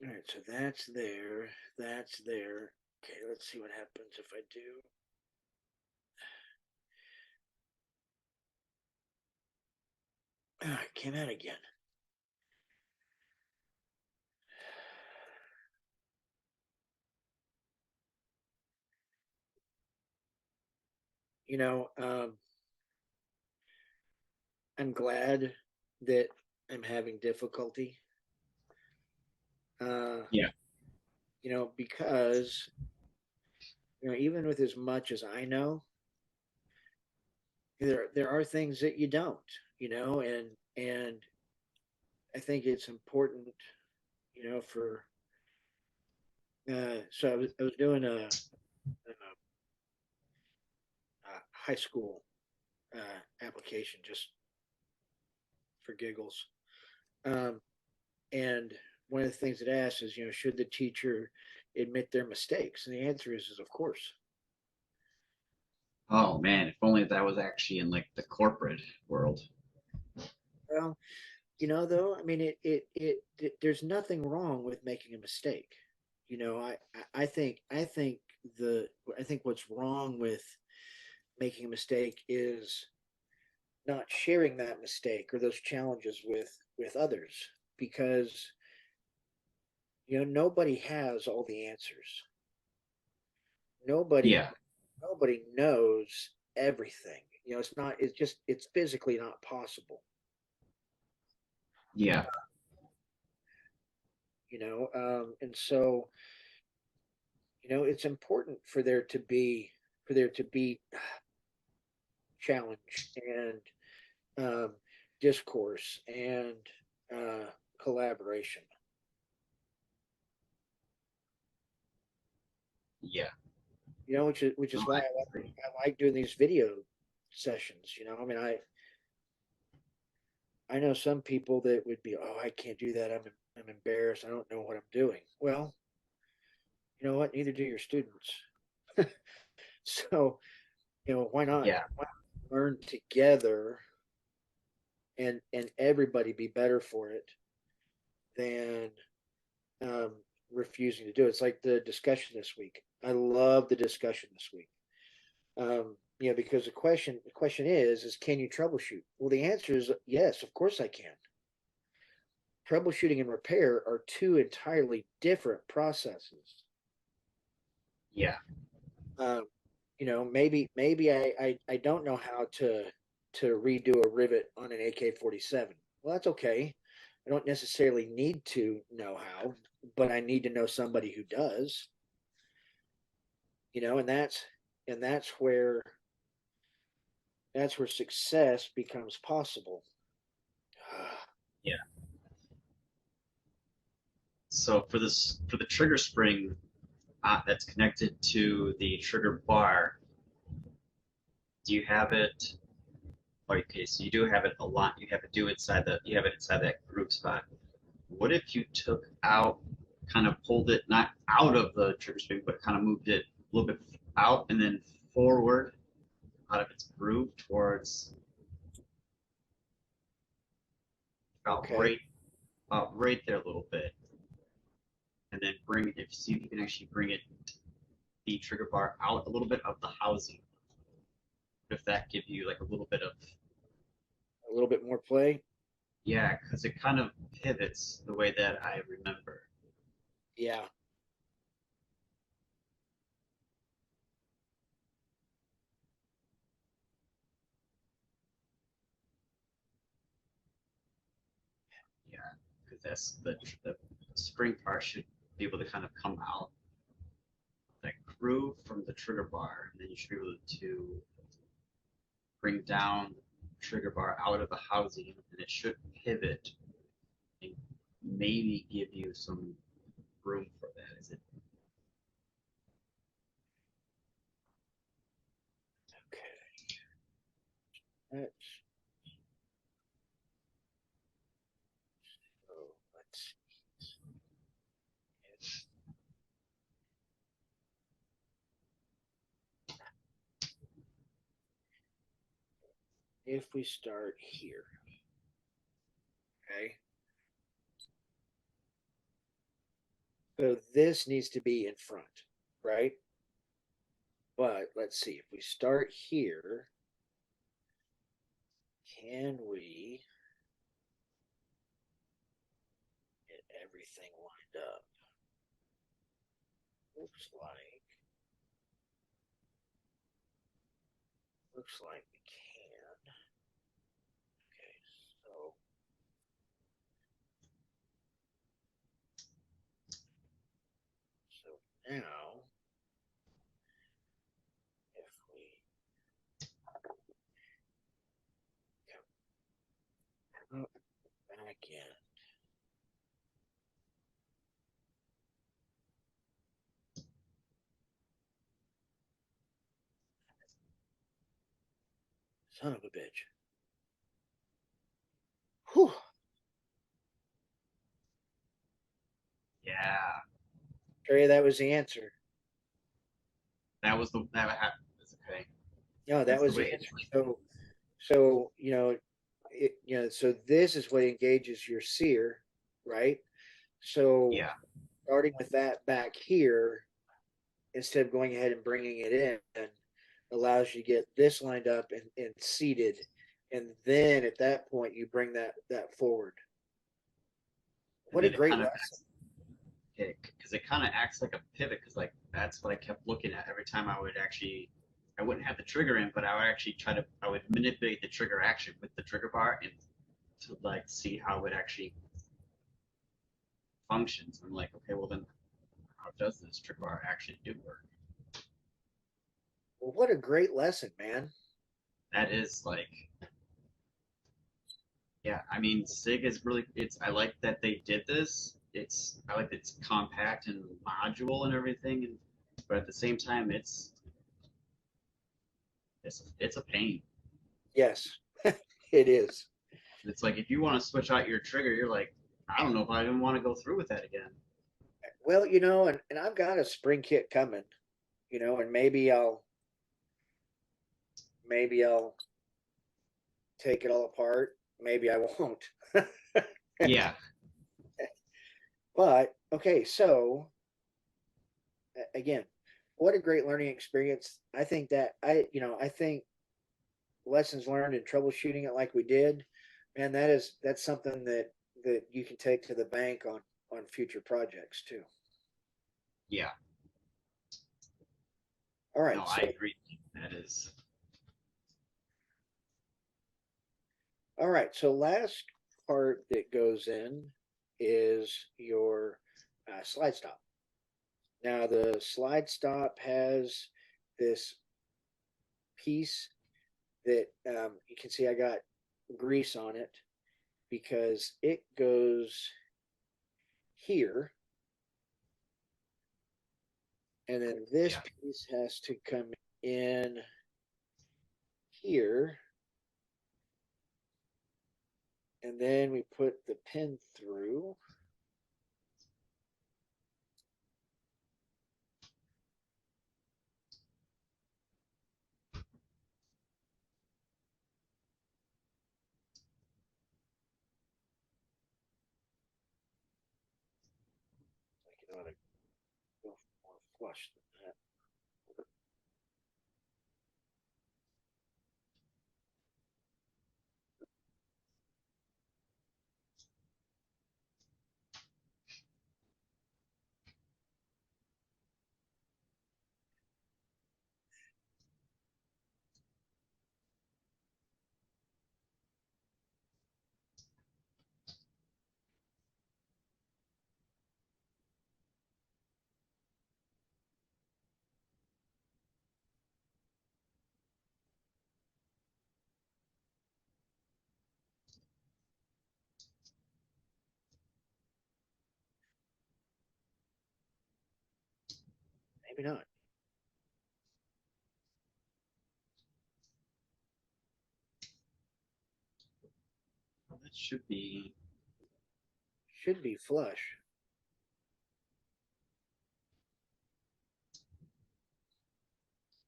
All right, so that's there. That's there. Okay, let's see what happens if I do. Ah, it came out again. You know, I'm glad that I'm having difficulty. Uh, yeah, because even with as much as I know, there are things that you don't. And I think it's important. For so I was doing a high school application just for giggles. Um, and one of the things it asks is, should the teacher admit their mistakes? And the answer is of course. oh man, if only that was actually in like the corporate world. Well, though, I mean, there's nothing wrong with making a mistake. The I think what's wrong with making a mistake is not sharing that mistake or those challenges with others, because nobody has all the answers. Nobody Yeah, nobody knows everything. It's physically not possible. yeah, And so it's important for there to be challenge and discourse and uh, collaboration. yeah. Which is No, why I I agree. like doing these video sessions. I mean, I know some people that would be, oh, I can't do that. I'm embarrassed. I don't know what I'm doing. Well, you know what? Neither do your students. So, why not? Yeah, Why not learn together and everybody be better for it than um, refusing to do it. It's like the discussion this week. I love the discussion this week. Because the question is can you troubleshoot? Well, the answer is yes, of course I can. Troubleshooting and repair are two entirely different processes. yeah, Um, maybe I don't know how to redo a rivet on an AK-47. Well, that's okay. I don't necessarily need to know how, but I need to know somebody who does. And that's where success becomes possible. yeah. So for this, for the trigger spring that's connected to the trigger bar, do you have it? Okay, so you do have it a lot. You have it do inside the. You have it inside that groove spot. What if you took out, kind of pulled it not out of the trigger spring, but kind of moved it a little bit out and then forward out of its groove towards about Okay. right there a little bit, and then bring it. See if you can actually bring it the trigger bar out a little bit of the housing. If that give you like a little bit of, A little bit more play. yeah, because it kind of pivots the way that I remember. Yeah. Yeah, because that's the spring part should be able to kind of come out that groove from the trigger bar, and then you should be able to bring down the trigger bar out of the housing, and it should pivot and maybe give you some room for that. Is it? Okay. Let's so let's if we start here. Okay. So this needs to be in front, right? But let's see. If we start here, can we get everything lined up? Looks like we can. Okay, so now if we come back in, son of a bitch. Whew. Yeah, Trey, that was the answer. that was the that that's okay. No, that That's the was the way. answer. So so this is what engages your sear, right? So Yeah, starting with that back here, instead of going ahead and bringing it in, allows you to get this lined up and seated, and then at that point you bring that forward. and What a then it great kind of lesson. because it kind of acts like a pivot because like that's what I kept looking at every time I would actually I wouldn't have the trigger in, but I would actually I would manipulate the trigger action with the trigger bar and to like see how it actually functions. I'm like, okay, well then how does this trigger bar actually do work? Well, what a great lesson, man. That is like, yeah, I mean, Sig is really it's I like that they did this. It's I like that it's compact and module and everything, and but at the same time, it's a pain. Yes, it is. It's like if you want to switch out your trigger, you're like, I don't know if I even want to go through with that again. Well, and I've got a spring kit coming, and maybe I'll take it all apart. Maybe I won't. Yeah, But okay, so again, what a great learning experience. I think that I think lessons learned and troubleshooting it like we did, man, that's something that you can take to the bank on future projects too. yeah. All No, right, I so agree. That is, last part that goes in is your slide stop. Now the slide stop has this piece that you can see I got grease on it because it goes here. And then this Yeah. piece has to come in here. And then we put the pin through. I ought to go more flush than that. Maybe not. That should be. Should be flush.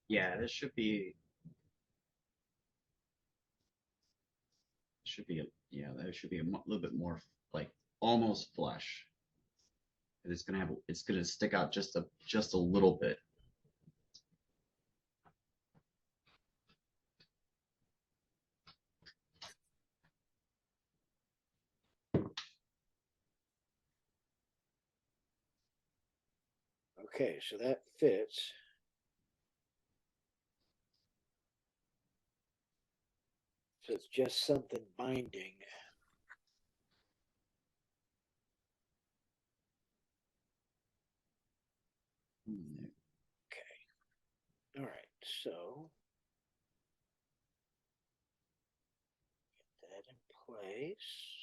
Yeah, this should be. Should be a, yeah, there should be a little bit more like almost flush. It's gonna have it's gonna stick out just a little bit. Okay, so that fits. So it's just something binding. Okay. All right. So get that in place.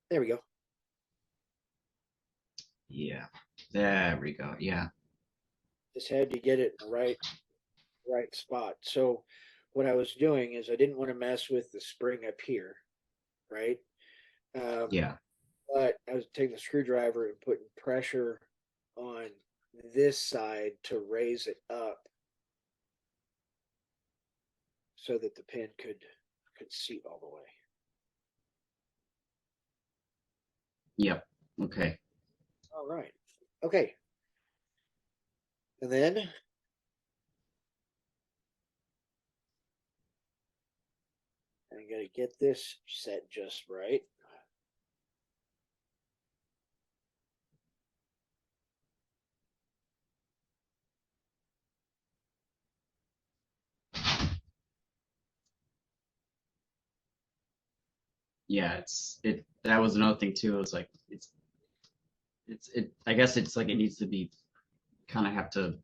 There we go. Yeah, there we go. Yeah, Just had to get it in the right spot. So what I was doing is I didn't want to mess with the spring up here, right? Um, yeah, but I was taking the screwdriver and putting pressure on this side to raise it up so that the pin could seat all the way. yep. Okay. All right. Okay. And then I got to get this set just right. Yeah, that was another thing too. It was like I guess it's like it needs to be kind of have to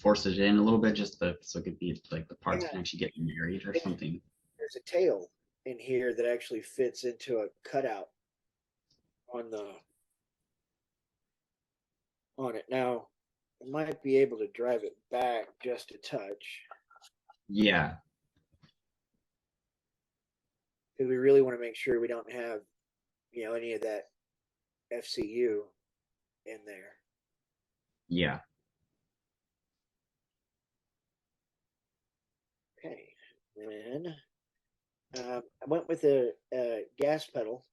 force it in a little bit so it could be like the parts Yeah, can actually get married or something. there's a tail in here that actually fits into a cutout on the on it. Now, I might be able to drive it back just a touch Yeah, because we really want to make sure we don't have, any of that FCU in there. yeah. Okay, then I went with a gas pedal.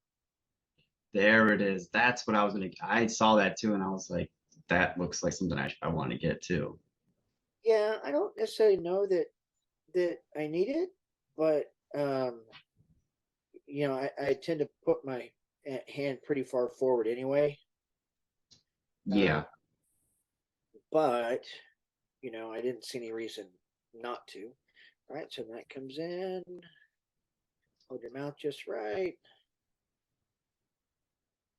There it is. That's what I was gonna. I saw that too, and I was like, that looks like something I want to get too. Yeah, I don't necessarily know that I need it, but I tend to put my hand pretty far forward anyway. Yeah. But, I didn't see any reason not to. All right, so that comes in. Hold your mouth just right.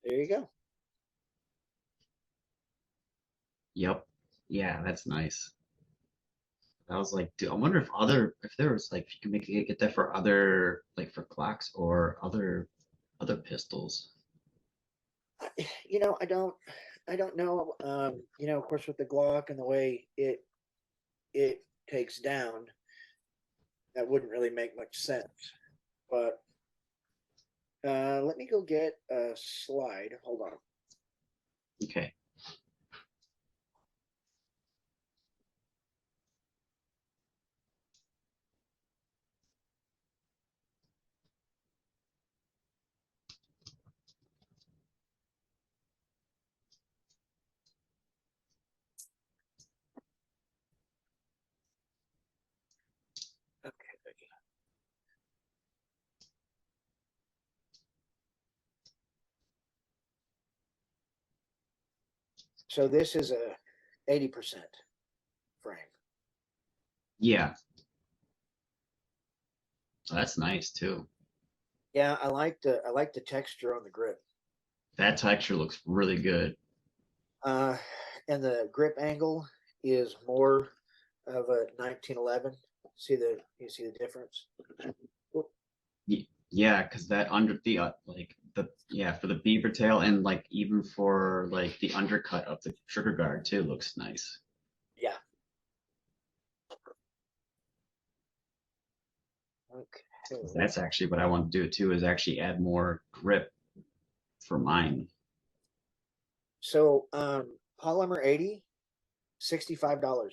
There you go. Yep. Yeah, that's nice. I was like, dude, I wonder if there was like if you can get that for other like for clocks or other pistols. I don't know. Of course, with the Glock and the way it takes down, that wouldn't really make much sense. But let me go get a slide. Hold on. Okay. Okay. So this is a 80% frame. Yeah. Oh, that's nice too. Yeah, I like the texture on the grip. That texture looks really good. Uh, and the grip angle is more of a 1911. You see the difference? Yeah, because that under the like the yeah for the beaver tail and like even for like the undercut of the trigger guard too looks nice. Yeah. Okay. That's actually what I want to do too is actually add more grip for mine. So polymer 80, $65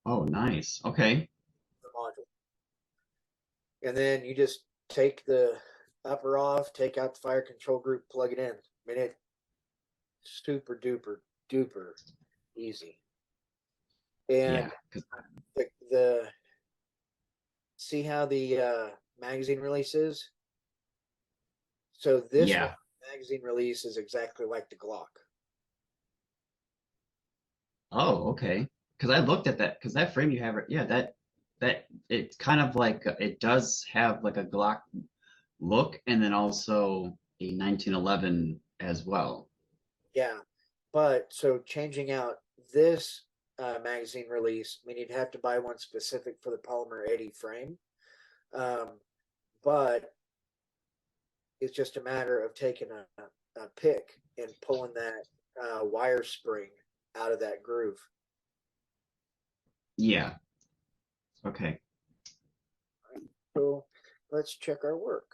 Oh, nice. Okay. per module. And then you just take the upper off, take out the fire control group, plug it in. I mean, it's super duper duper easy. Yeah. And 'Cause- the see how the magazine release is? So this one yeah. magazine release is exactly like the Glock. Oh, okay. Because I looked at that because that frame you have, yeah, that it's kind of like it does have like a Glock look and then also a 1911 as well. Yeah. But so changing out this magazine release, I mean, you'd have to buy one specific for the Polymer 80 frame. Um, but it's just a matter of taking a pick and pulling that wire spring out of that groove. Yeah. Okay. So let's check our work.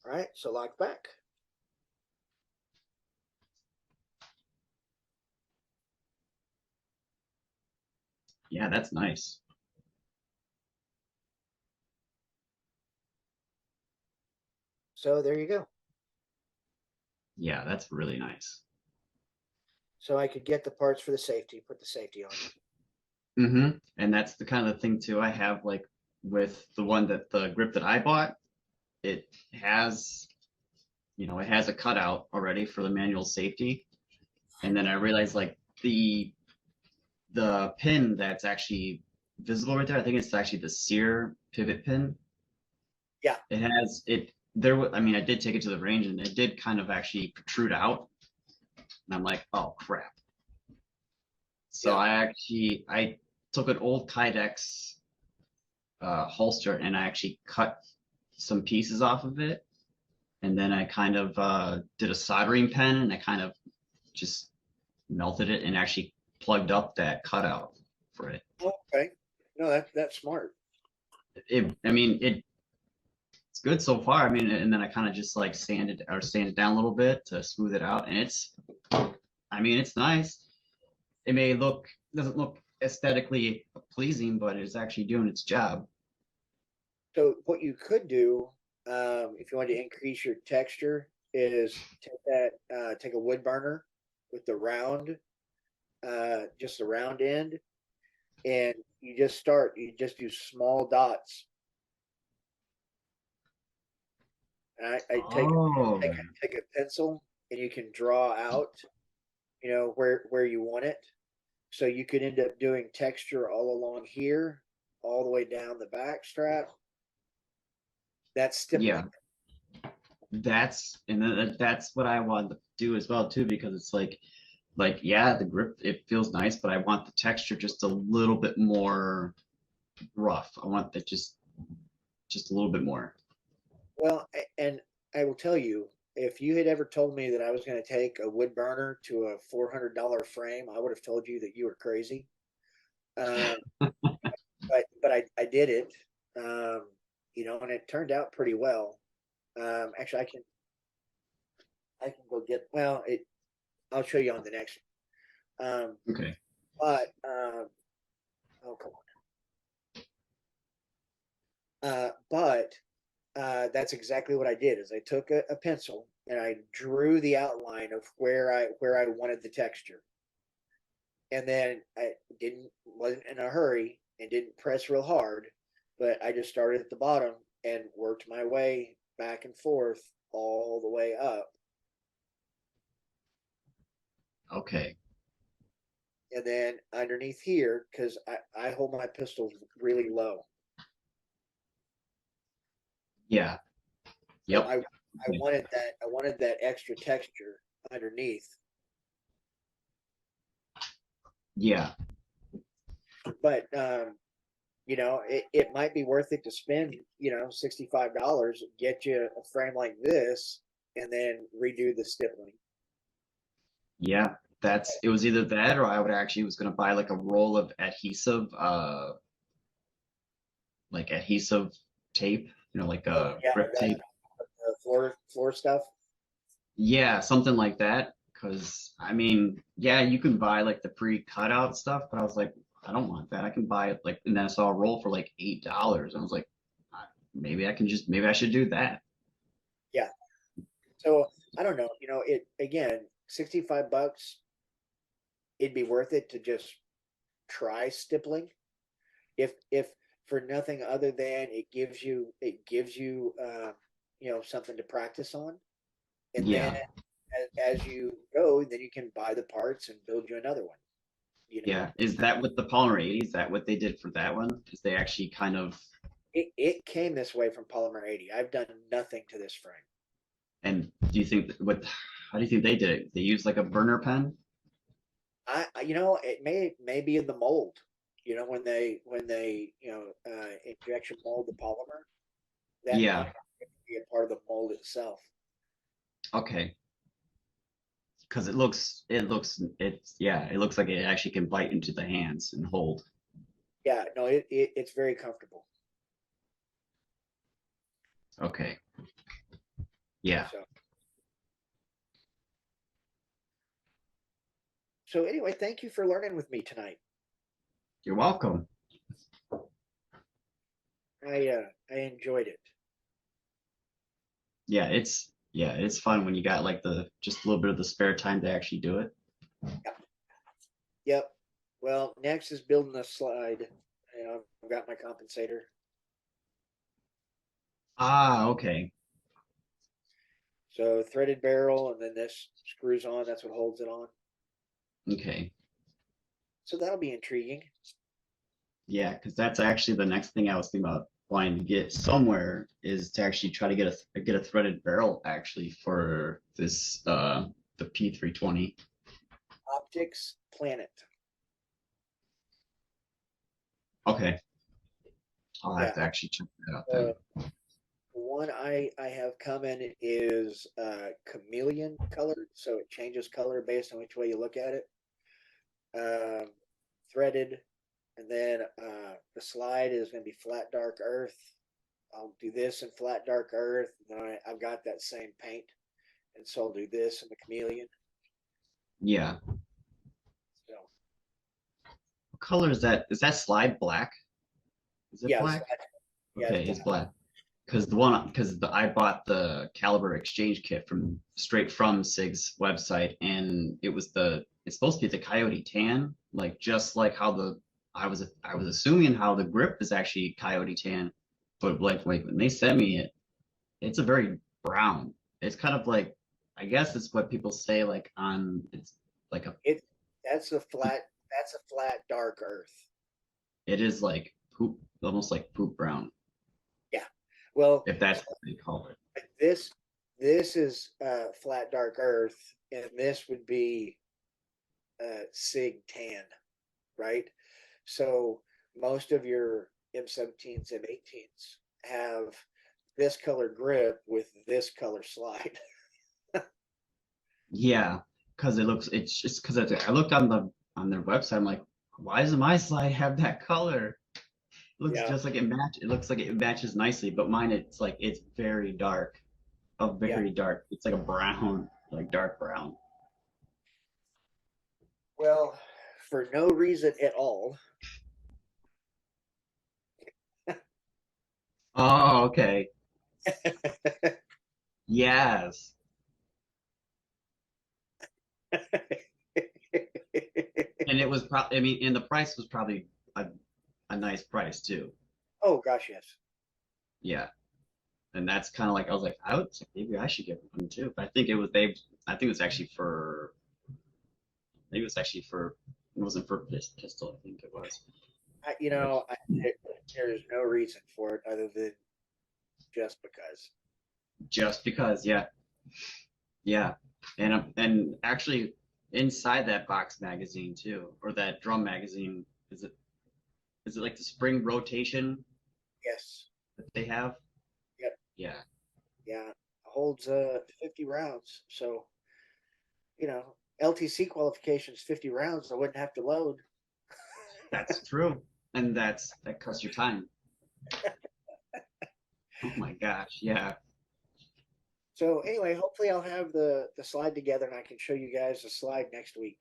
All right, so lock back. Yeah, that's nice. So there you go. Yeah, that's really nice. So I could get the parts for the safety, put the safety on. And that's the kind of thing too I have like with the grip that I bought, it has, it has a cutout already for the manual safety. And then I realized like the pin that's actually visible right there, I think it's actually the sear pivot pin. Yeah. It has it there. I mean, I did take it to the range and it did kind of actually protrude out. And I'm like, oh crap. So Yeah. I took an old Kydex holster and I actually cut some pieces off of it. And then I kind of did a soldering pen and I kind of just melted it and actually plugged up that cutout for it. Okay. No, that's smart. I mean, it's good so far. I mean, and then I kind of just like sanded down a little bit to smooth it out, and I mean, it's nice. it may look doesn't look aesthetically pleasing, but it's actually doing its job. So what you could do, if you want to increase your texture, is take a wood burner with the round, just the round end, and you just do small dots. I Oh, take a pencil and you can draw out, where you want it. So you could end up doing texture all along here, all the way down the back strap. That's yeah. stippling. That's what I want to do as well too, because it's like yeah, the grip it feels nice, but I want the texture just a little bit more rough. I want that just a little bit more. Well, and I will tell you, if you had ever told me that I was going to take a wood burner to a $400 frame, I would have told you that you were crazy. Um, but I did it, um, and it turned out pretty well. Actually, I can go get. Well, I'll show you on the next one. Okay. But oh come on. But that's exactly what I did. Is I took a pencil and I drew the outline of where I wanted the texture, and then I didn't wasn't in a hurry and didn't press real hard, but I just started at the bottom and worked my way back and forth all the way up, Okay. and then underneath here because I hold my pistols really low, Yeah. so Yep. Okay. I wanted that extra texture underneath. Yeah. But it might be worth it to spend, $65, get you a frame like this, and then redo the stippling. Yeah. That's it was either that or I would actually was gonna buy like a roll of adhesive, like adhesive tape, like Oh yeah, grip tape. the floor stuff. Yeah, something like that. Because I mean, yeah, you can buy like the pre-cut out stuff, but I was like, I don't want that. I can buy it like, and then I saw a roll for like $8. I was like, maybe I should do that. Yeah. So I don't know. It again, $65. It'd be worth it to just try stippling. If for nothing other than it gives you something to practice on, and then Yeah, as you go, then you can buy the parts and build you another one. You know, yeah. Is that with the Polymer 80? Is that what they did for that one? Is they actually kind of, it came this way from Polymer 80. I've done nothing to this frame. and do you think how do you think they did it? They used like a burner pen? It may be in the mold. When they injection mold the polymer, that Yeah, might be a part of the mold itself. okay. Because it looks like it actually can bite into the hands and hold. Yeah, no, it's very comfortable. Okay. Yeah. So so anyway, thank you for learning with me tonight. You're welcome. I enjoyed it. Yeah, it's fun when you got like the just a little bit of the spare time to actually do it. Yep. Yep. Well, next is building a slide. I've got my compensator. Ah, okay. So threaded barrel, and then this screws on. That's what holds it on. Okay. So that'll be intriguing. Yeah, because that's actually the next thing I was thinking about wanting to get somewhere is to actually try to get a threaded barrel actually for this the P320. Optics Planet. Okay. I'll have Yeah. to actually check that out Uh, then. the one I have coming is chameleon colored, so it changes color based on which way you look at it. Um, Threaded, and then the slide is going to be flat dark earth. I'll do this in flat dark earth. And then I've got that same paint, and so I'll do this in the chameleon. Yeah. So color is that? Is that slide black? Is it Yeah, black? yeah, Okay, it's black. Because I bought the caliber exchange kit from straight from Sig's website, and it's supposed to be the coyote tan, like just like how I was assuming how the grip is actually coyote tan, but like when they sent me it, it's a very brown. It's kind of like, I guess it's what people say like on it's like a it that's a flat dark earth. it is like poop, almost like poop brown, Yeah. Well, if that's what they call it. this this is flat dark earth, and this would be Sig tan, right? So most of your M17s, M18s have this color grip with this color slide. Yeah, because it's just because I looked on their website. I'm like, why doesn't my slide have that color? It looks Yeah, just like it looks like it matches nicely, but mine it's like it's very dark, a yeah. very dark. It's like a brown, like dark brown. Well, for no reason at all. Oh, okay. Yes. And it was probably, I mean, and the price was probably a nice price too. Oh gosh, yes. Yeah. And that's kind of like, I was like, maybe I should get one too. But I think it was actually for, maybe it was actually for, it wasn't for pistol, I think it was. You But know, there's no reason for it other than just because. just because, yeah, yeah. And actually inside that box magazine too, or that drum magazine, is it like the spring rotation Yes. that they have? Yep. Yeah, Yeah. Holds 50 rounds. So, LTC qualifications 50 rounds. I wouldn't have to load. that's true. And that cuts your time. Oh my gosh, yeah. So anyway, hopefully I'll have the slide together and I can show you guys the slide next week.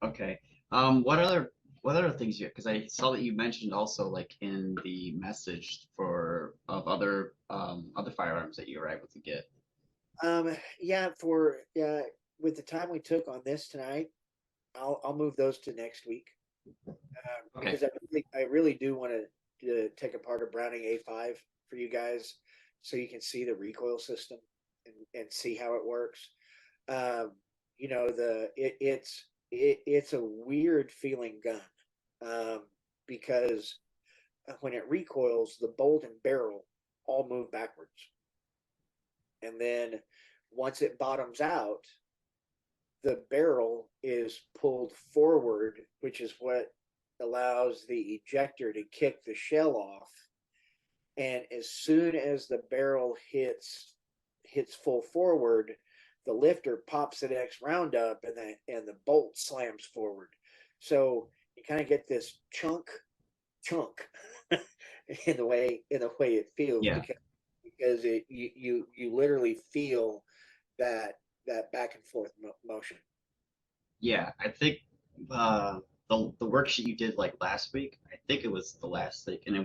Okay. What other things you, because I saw that you mentioned also like in the message for of other firearms that you were able to get. Yeah, for with the time we took on this tonight, I'll move those to next week Okay. because I really do want to take apart a Browning A5 for you guys so you can see the recoil system and see how it works. Um, it's a weird feeling gun because when it recoils, the bolt and barrel all move backwards, and then once it bottoms out, the barrel is pulled forward, which is what allows the ejector to kick the shell off. And as soon as the barrel hits full forward, the lifter pops the next round up, and the bolt slams forward. So you kind of get this chunk in the way it feels Yeah. because you literally feel that back and forth motion. Yeah. I think the worksheet you did like last week, I think it was the last week, and I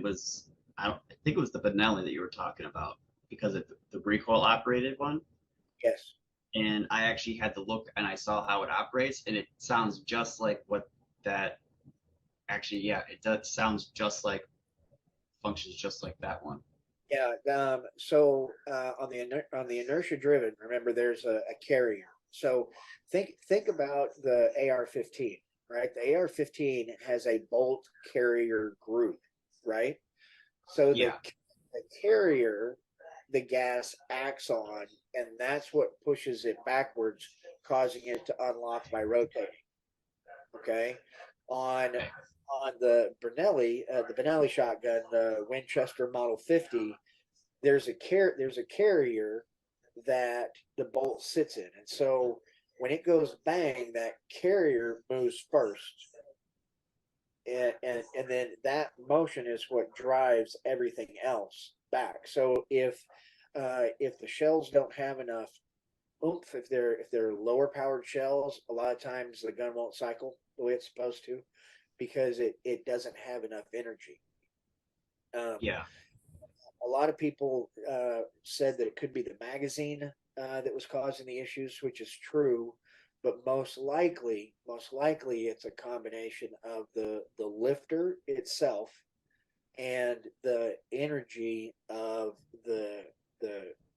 think it was the Benelli that you were talking about because of the recoil operated one. Yes. And I actually had to look and I saw how it operates, and it sounds just like what that actually, yeah, it does sounds just like functions just like that one. Yeah. So on the inertia driven, remember there's a carrier. So think about the AR-15, right? The AR-15 has a bolt carrier group, right? So Yeah. the carrier, the gas acts on, and that's what pushes it backwards, causing it to unlock by rotating. Okay, on Okay. on the Benelli shotgun, the Winchester Model 50, there's a carrier that the bolt sits in, and so when it goes bang, that carrier moves first, and then that motion is what drives everything else back. So if the shells don't have enough oomph, if they're lower powered shells, a lot of times the gun won't cycle the way it's supposed to because it doesn't have enough energy. Um, Yeah. a lot of people said that it could be the magazine that was causing the issues, which is true, but most likely, it's a combination of the lifter itself and the energy of the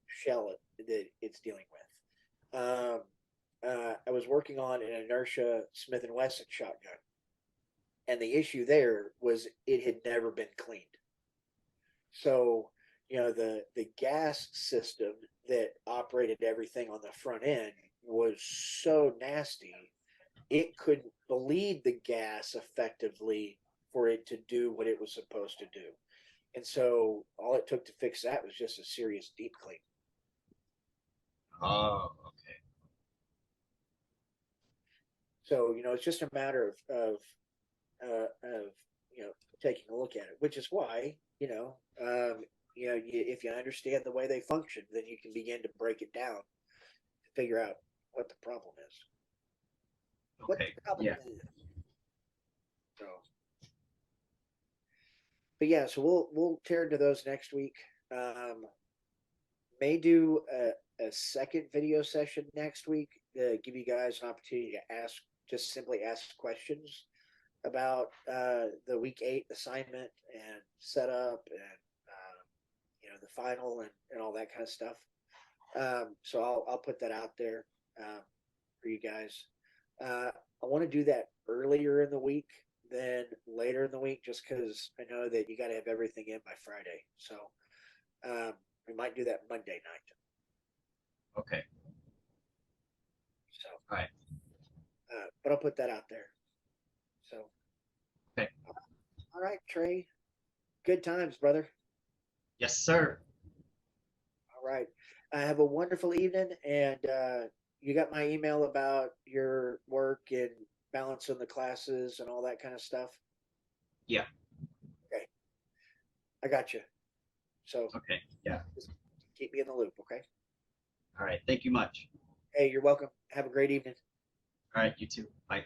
shell that it's dealing with. I was working on an inertia Smith and Wesson shotgun, and the issue there was it had never been cleaned. So, the gas system that operated everything on the front end was so nasty, it couldn't bleed the gas effectively for it to do what it was supposed to do. And so all it took to fix that was just a serious deep clean. Oh, okay. So, it's just a matter of taking a look at it, which is why, if you understand the way they function, then you can begin to break it down to figure out what the problem is. What Okay. the problem Yeah. is. So, but yeah, so we'll tear into those next week. May do a second video session next week to give you guys an opportunity to just simply ask questions about the week 8 assignment and setup and the final and all that kind of stuff. So I'll put that out there for you guys. I want to do that earlier in the week than later in the week, just because I know that you got to have everything in by Friday. So we might do that Monday night. Okay. So, All right. but I'll put that out there. So, Okay. all right, Trae. Good times, brother. Yes, sir. All right. Have a wonderful evening, and you got my email about your work and balancing the classes and all that kind of stuff. Yeah. Okay, I got you. So Okay. Yeah. just keep me in the loop, okay? All right. Thank you much. Hey, you're welcome. Have a great evening. All right. You too. Bye.